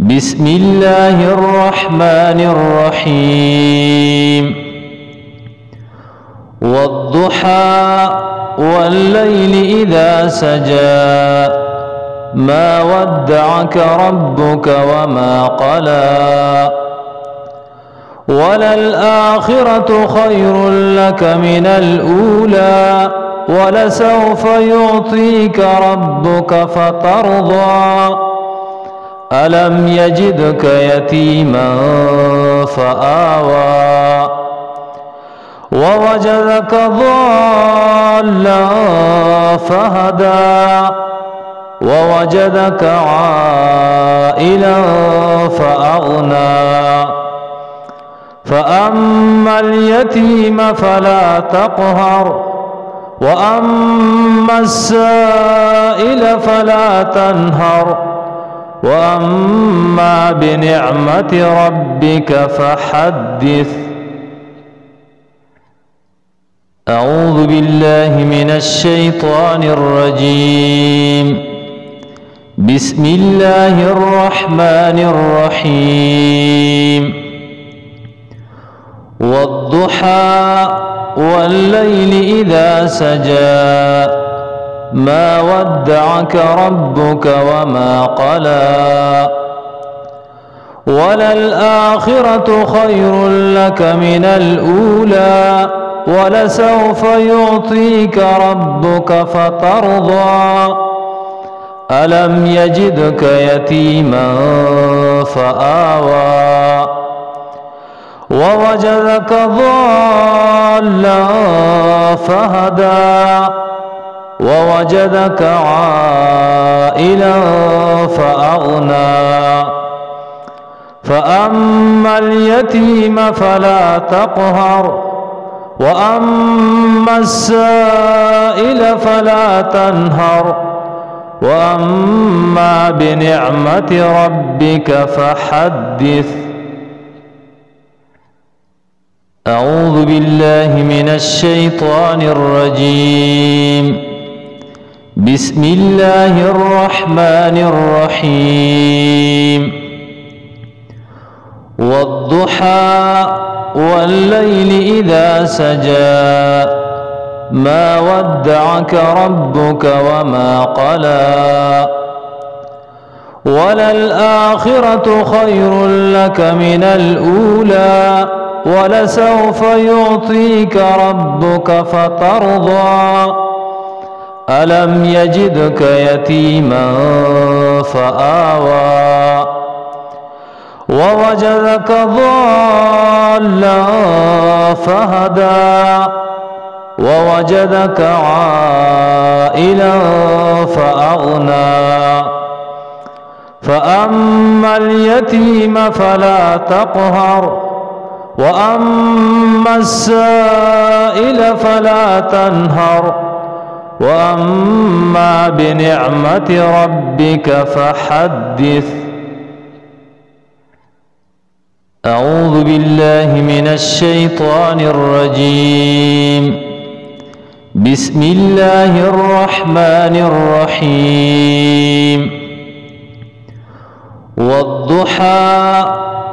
بسم الله الرحمن الرحيم. والضحى والليل إذا سجى ما ودعك ربك وما قلى وللآخرة خير لك من الأولى ولسوف يعطيك ربك فترضى ألم يجدك يتيما فآوى ووجدك ضالا فهدى ووجدك عائلا فأغنى فأما اليتيم فلا تقهر وأما السائل فلا تنهر وأما بنعمة ربك فحدث. أعوذ بالله من الشيطان الرجيم. بسم الله الرحمن الرحيم. والضحى والليل إذا سجى ما ودعك ربك وما قلى وللآخرة خير لك من الأولى ولسوف يعطيك ربك فترضى ألم يجدك يتيما فآوى ووجدك ضالا فهدى ووجدك عائلا فأغنى فأما اليتيم فلا تقهر وأما السائل فلا تنهر وأما بنعمة ربك فحدث. أعوذ بالله من الشيطان الرجيم. بسم الله الرحمن الرحيم. والضحى والليل إذا سجى ما ودعك ربك وما قلى وللآخرة خير لك من الأولى ولسوف يعطيك ربك فترضى ألم يجدك يتيما فآوى ووجدك ضالا فهدى ووجدك عائلا فأغنى فأما اليتيم فلا تقهر وأما السائل فلا تنهر وأما بنعمة ربك فحدث. أعوذ بالله من الشيطان الرجيم. بسم الله الرحمن الرحيم. والضحى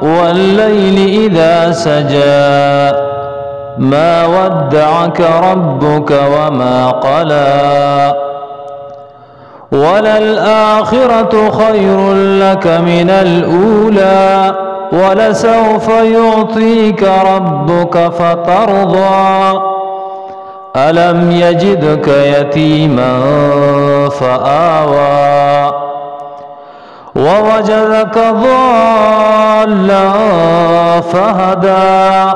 والليل إذا سجى ما ودعك ربك وما قلى وللآخرة خير لك من الأولى ولسوف يعطيك ربك فترضى ألم يجدك يتيما فآوى ووجدك ضالا فهدى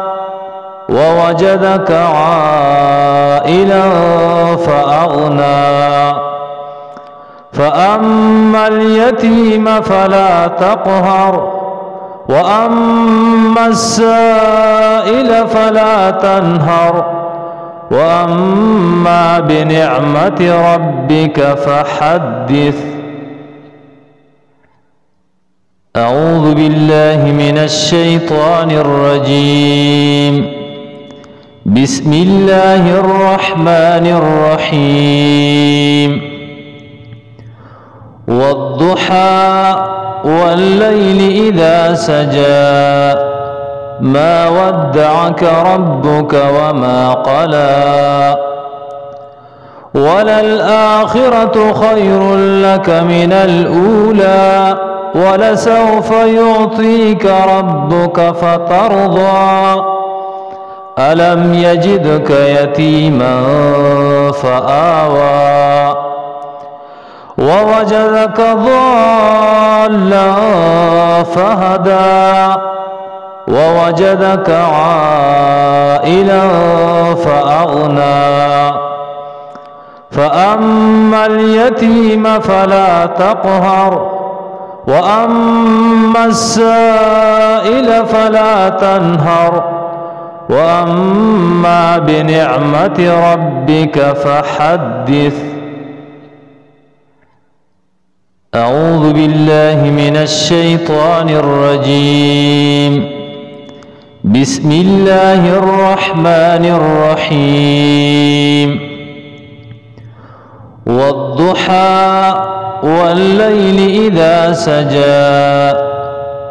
ووجدك عائلا فأغنى فأما اليتيم فلا تقهر وأما السائل فلا تنهر وأما بنعمة ربك فحدث. أعوذ بالله من الشيطان الرجيم. بسم الله الرحمن الرحيم. والضحى والليل إذا سجى ما ودعك ربك وما قلى وللآخرة خير لك من الأولى ولسوف يعطيك ربك فترضى ألم يجدك يتيما فآوى ووجدك ضالا فهدى ووجدك عائلا فأغنى فأما اليتيم فلا تقهر وأما السائل فلا تنهر وأما بنعمة ربك فحدث. أعوذ بالله من الشيطان الرجيم. بسم الله الرحمن الرحيم. والضحى والليل إذا سجى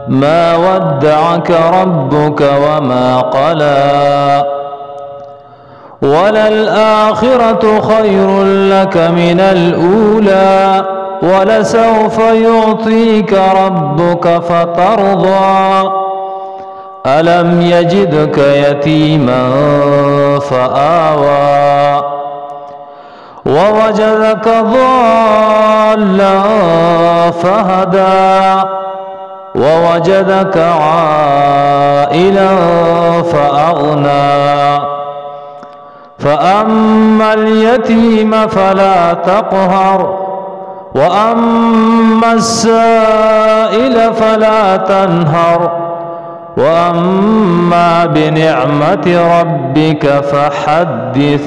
ما ودعك ربك وما قلى وللآخرة خير لك من الأولى ولسوف يعطيك ربك فترضى ألم يجدك يتيما فآوى ووجدك ضالا فهدى ووجدك عائلا فأغنى فأما اليتيم فلا تقهر وأما السائل فلا تنهر وأما بنعمة ربك فحدث.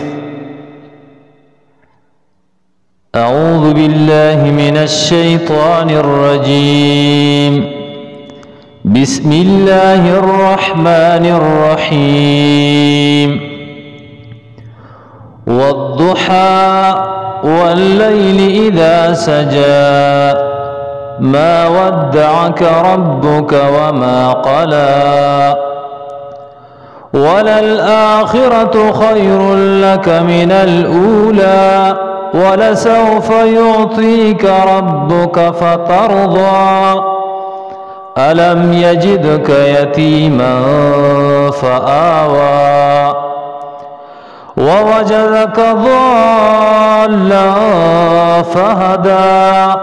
أعوذ بالله من الشيطان الرجيم. بسم الله الرحمن الرحيم. والضحى والليل إذا سجى ما ودعك ربك وما قلى وللآخرة خير لك من الأولى ولسوف يعطيك ربك فترضى ألم يجدك يتيما فآوى ووجدك ضالا فهدى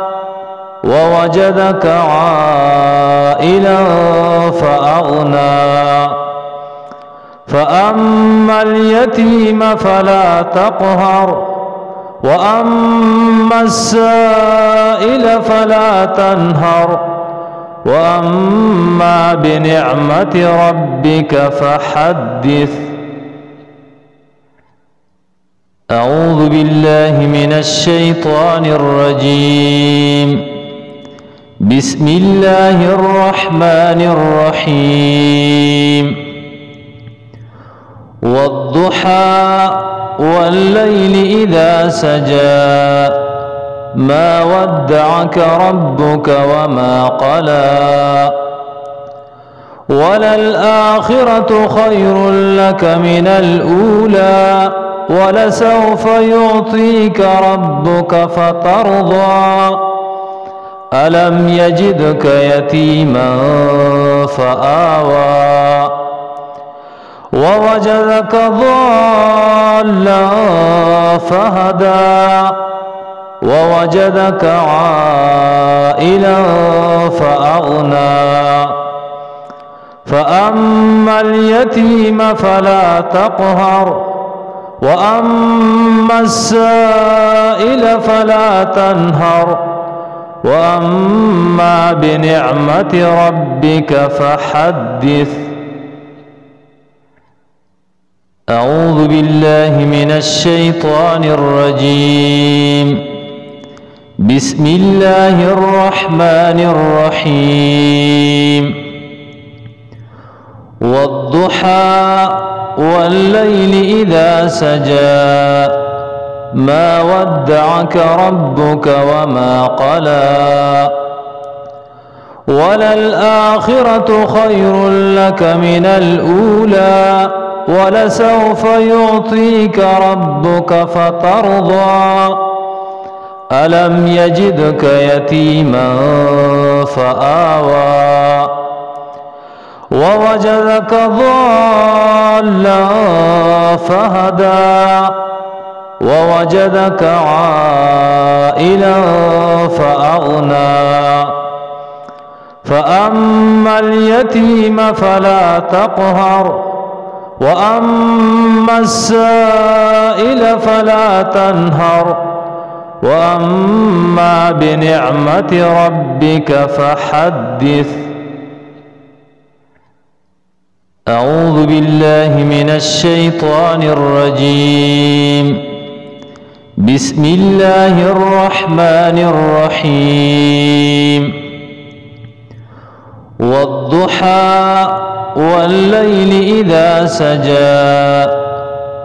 ووجدك عائلا فأغنى فأما اليتيم فلا تقهر وأما السائل فلا تنهر وأما بنعمة ربك فحدث. أعوذ بالله من الشيطان الرجيم. بسم الله الرحمن الرحيم. والضحى والليل إذا سجى ما ودعك ربك وما قلى وللآخرة خير لك من الأولى ولسوف يعطيك ربك فترضى ألم يجدك يتيما فآوى ووجدك ضالا فهدى ووجدك عائلا فأغنى فأما اليتيم فلا تقهر وأما السائل فلا تنهر وأما بنعمة ربك فحدث. أعوذ بالله من الشيطان الرجيم. بسم الله الرحمن الرحيم. والضحى والليل إذا سجى ما ودعك ربك وما قلى وللآخرة خير لك من الأولى ولسوف يعطيك ربك فترضى ألم يجدك يتيما فآوى ووجدك ضالا فهدى ووجدك عائلا فأغنى فأما اليتيم فلا تقهر وأما السائل فلا تنهر وأما بنعمة ربك فحدث. أعوذ بالله من الشيطان الرجيم. بسم الله الرحمن الرحيم. والضحى والليل إذا سجى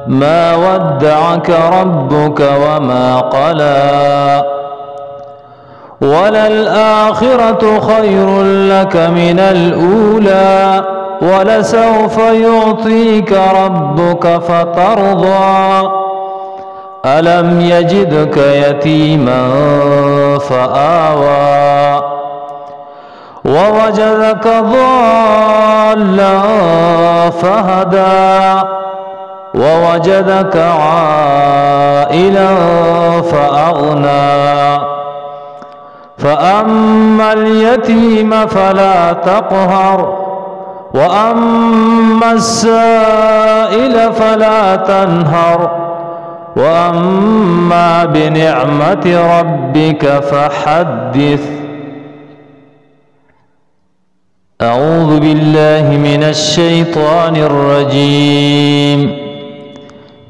ما ودعك ربك وما قلى وللآخرة خير لك من الأولى ولسوف يعطيك ربك فترضى ألم يجدك يتيما فآوى ووجدك ضالا فهدى ووجدك عائلا فأغنى فأما اليتيم فلا تقهر وأما السائل فلا تنهر وأما بنعمة ربك فحدث. أعوذ بالله من الشيطان الرجيم.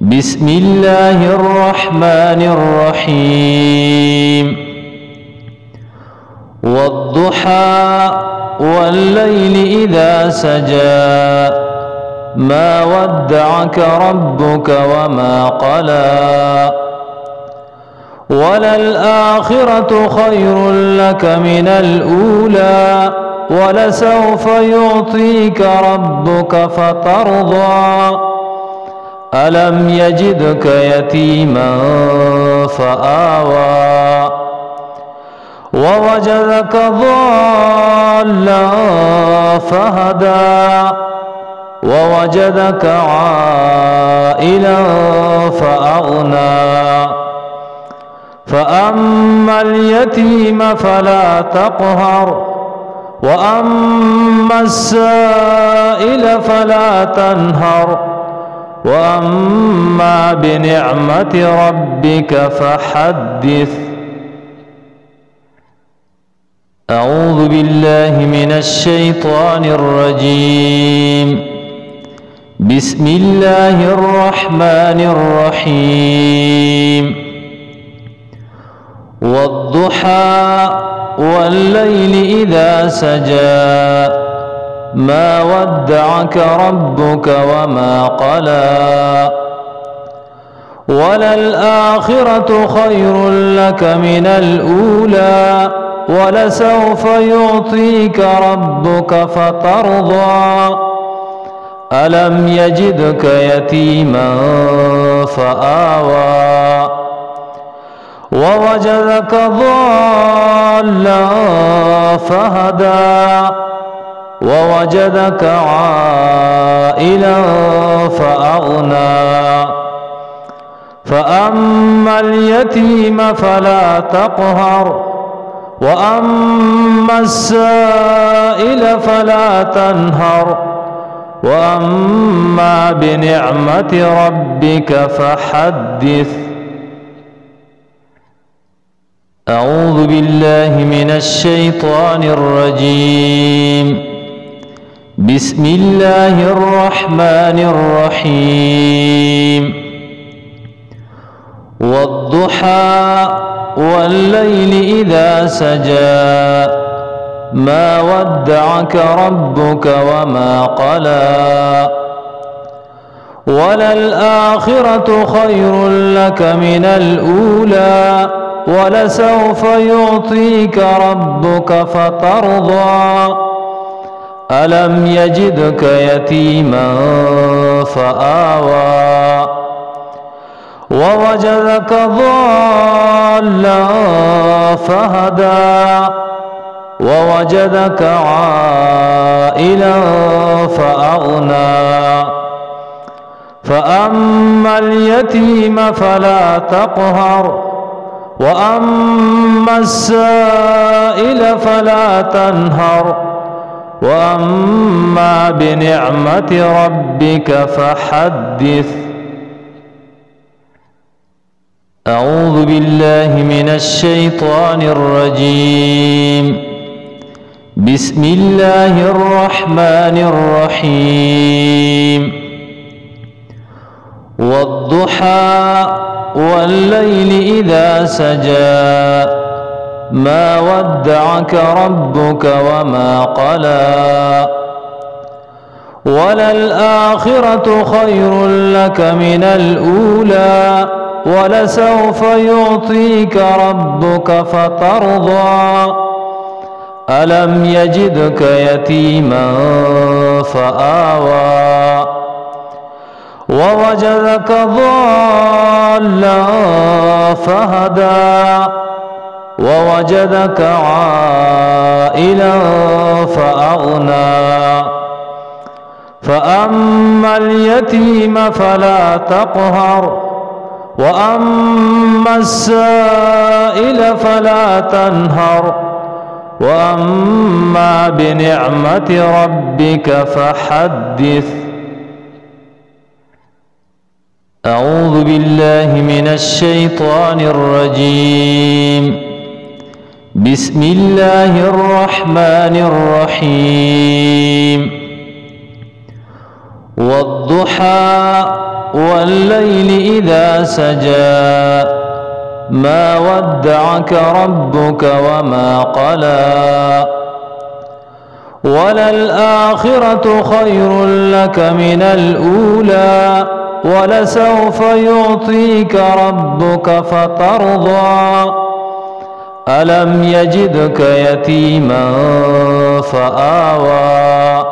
بسم الله الرحمن الرحيم. والضحى والليل إذا سجى ما ودعك ربك وما قلى وللآخرة خير لك من الأولى ولسوف يعطيك ربك فترضى ألم يجدك يتيما فآوى ووجدك ضالا فهدى ووجدك عائلا فأغنى فأما اليتيم فلا تقهر وأما السائل فلا تنهر وأما بنعمة ربك فحدث. أعوذ بالله من الشيطان الرجيم. بسم الله الرحمن الرحيم. والضحى والليل إذا سجى ما ودعك ربك وما قلى وللآخرة خير لك من الأولى ولسوف يعطيك ربك فترضى ألم يجدك يتيما فآوى ووجدك ضالا فهدى ووجدك عائلا فأغنى فأما اليتيم فلا تقهر وأما السائل فلا تنهر وأما بنعمة ربك فحدث. أعوذ بالله من الشيطان الرجيم. بسم الله الرحمن الرحيم. والضحى والليل إذا سجى ما ودعك ربك وما قلى وللآخرة خير لك من الأولى ولسوف يعطيك ربك فترضى ألم يجدك يتيما فآوى ووجدك ضالا فهدى ووجدك عائلا فأغنى فأما اليتيم فلا تقهر وأما السائل فلا تنهر وأما بنعمة ربك فحدث. أعوذ بالله من الشيطان الرجيم. بسم الله الرحمن الرحيم. والضحى والليل إذا سجى ما ودعك ربك وما قلى وللآخرة خير لك من الأولى ولسوف يعطيك ربك فترضى ألم يجدك يتيما فآوى ووجدك ضالا فهدى ووجدك عائلا فأغنى فأما اليتيم فلا تقهر وأما السائل فلا تنهر وأما بنعمة ربك فحدث. أعوذ بالله من الشيطان الرجيم. بسم الله الرحمن الرحيم. والضحى والليل إذا سجى ما ودعك ربك وما قلى وللآخرة خير لك من الأولى ولسوف يعطيك ربك فترضى ألم يجدك يتيما فآوى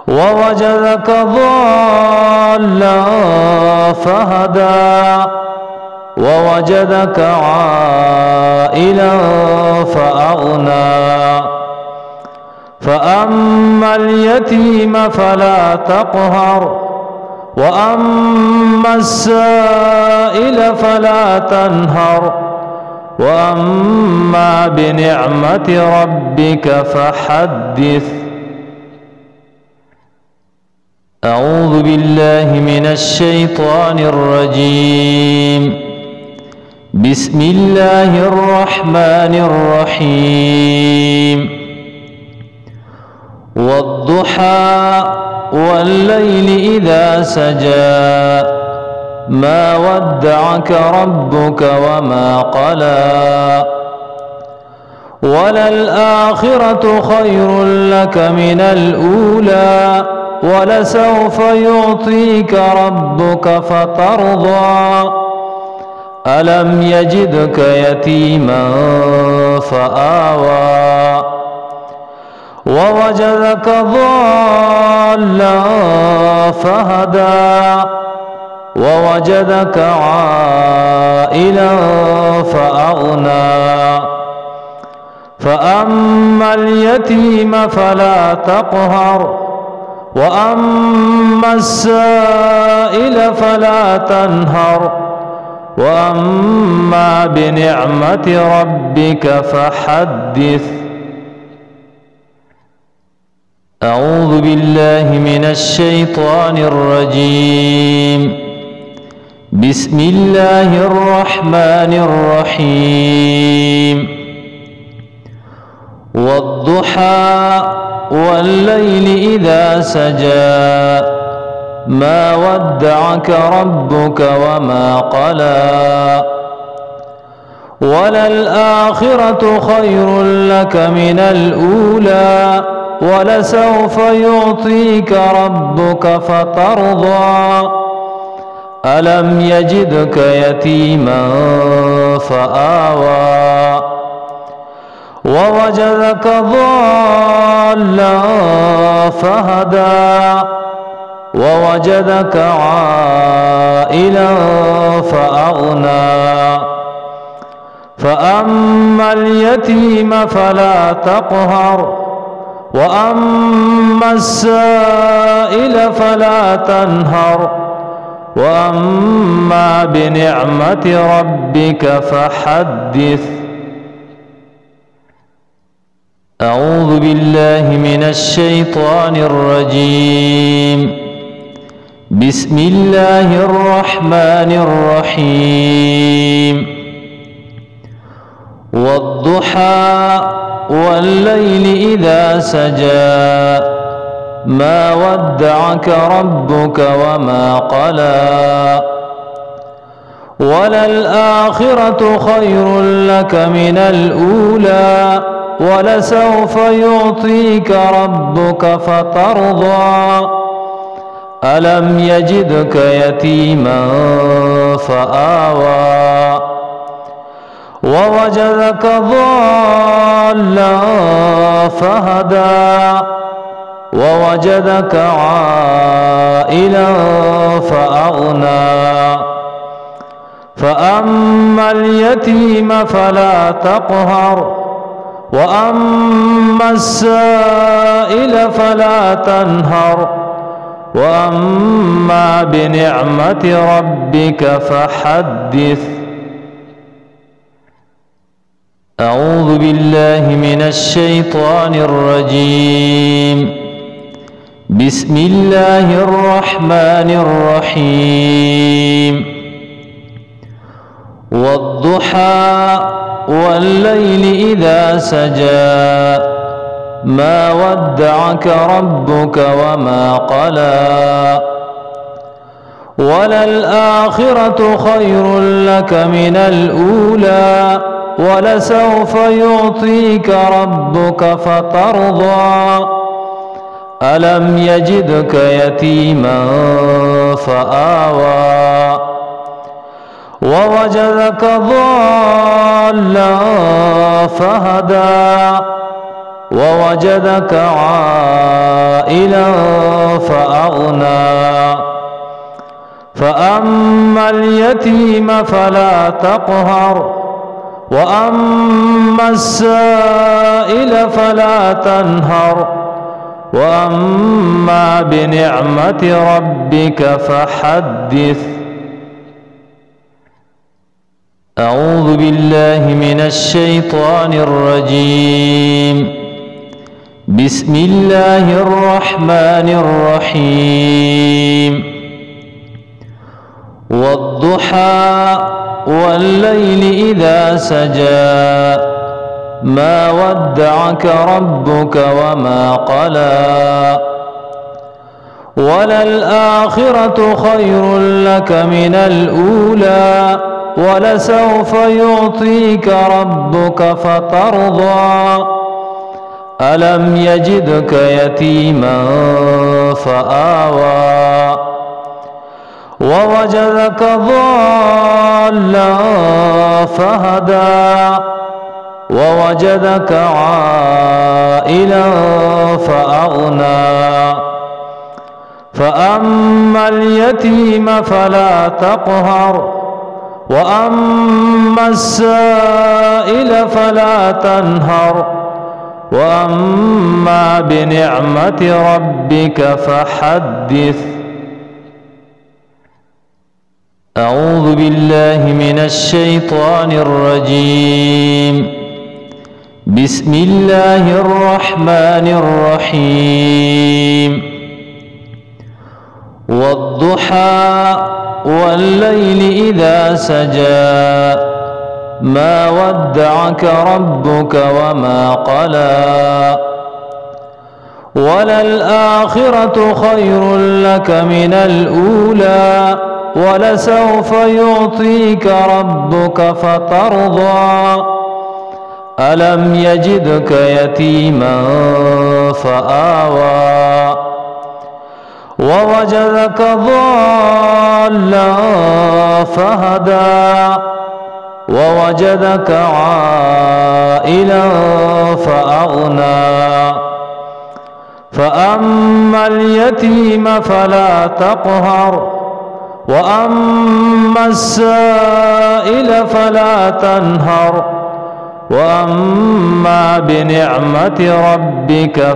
ووجدك ضالا فهدى ووجدك عائلا فأغنى فأما اليتيم فلا تقهر وأما السائل فلا تنهر وأما بنعمة ربك فحدث. أعوذ بالله من الشيطان الرجيم. بسم الله الرحمن الرحيم. والضحى والليل إذا سجى ما ودعك ربك وما قلى وللآخرة خير لك من الأولى ولسوف يعطيك ربك فترضى ألم يجدك يتيما فآوى ووجدك ضالا فهدى ووجدك عائلا فأغنى فأما اليتيم فلا تقهر وأما السائل فلا تنهر وأما بنعمة ربك فحدث. أعوذ بالله من الشيطان الرجيم. بسم الله الرحمن الرحيم. والضحى والليل إذا سجى ما ودعك ربك وما قلى وللآخرة خير لك من الأولى ولسوف يعطيك ربك فترضى ألم يجدك يتيما فآوى ووجدك ضالا فهدى ووجدك عائلا فأغنى فأما اليتيم فلا تقهر وأما السائل فلا تنهر وأما بنعمة ربك فحدث. أعوذ بالله من الشيطان الرجيم. بسم الله الرحمن الرحيم. والضحى والليل إذا سجى ما ودعك ربك وما قلى وللآخرة خير لك من الأولى ولسوف يعطيك ربك فترضى ألم يجدك يتيما فآوى ووجدك ضالا فهدى ووجدك عائلا فأغنى فأما اليتيم فلا تقهر وأما السائل فلا تنهر وأما بنعمة ربك فحدث. أعوذ بالله من الشيطان الرجيم. بسم الله الرحمن الرحيم. والضحى والليل إذا سجى ما ودعك ربك وما قلى وللآخرة خير لك من الأولى ولسوف يعطيك ربك فترضى ألم يجدك يتيما فآوى ووجدك ضالا فهدى ووجدك عائلا فأغنى فأما اليتيم فلا تقهر وأما السائل فلا تنهر وأما بنعمة ربك فحدث. أعوذ بالله من الشيطان الرجيم. بسم الله الرحمن الرحيم. والضحى والليل إذا سجى ما ودعك ربك وما قلى وللآخرة خير لك من الأولى ولسوف يعطيك ربك فترضى ألم يجدك يتيما فآوى ووجدك ضالا فهدى ووجدك عائلا فأغنى فأما اليتيم فلا تقهر وأما السائل فلا تنهر وأما بنعمة ربك فحدث. أعوذ بالله من الشيطان الرجيم. بسم الله الرحمن الرحيم. والضحى والليل إذا سجى ما ودعك ربك وما قلى وللآخرة خير لك من الأولى ولسوف يعطيك ربك فترضى ألم يجدك يتيما فآوى ووجدك ضالا فهدى ووجدك عائلا فأغنى فأما اليتيم فلا تقهر وأما السائل فلا تنهر وأما بنعمة ربك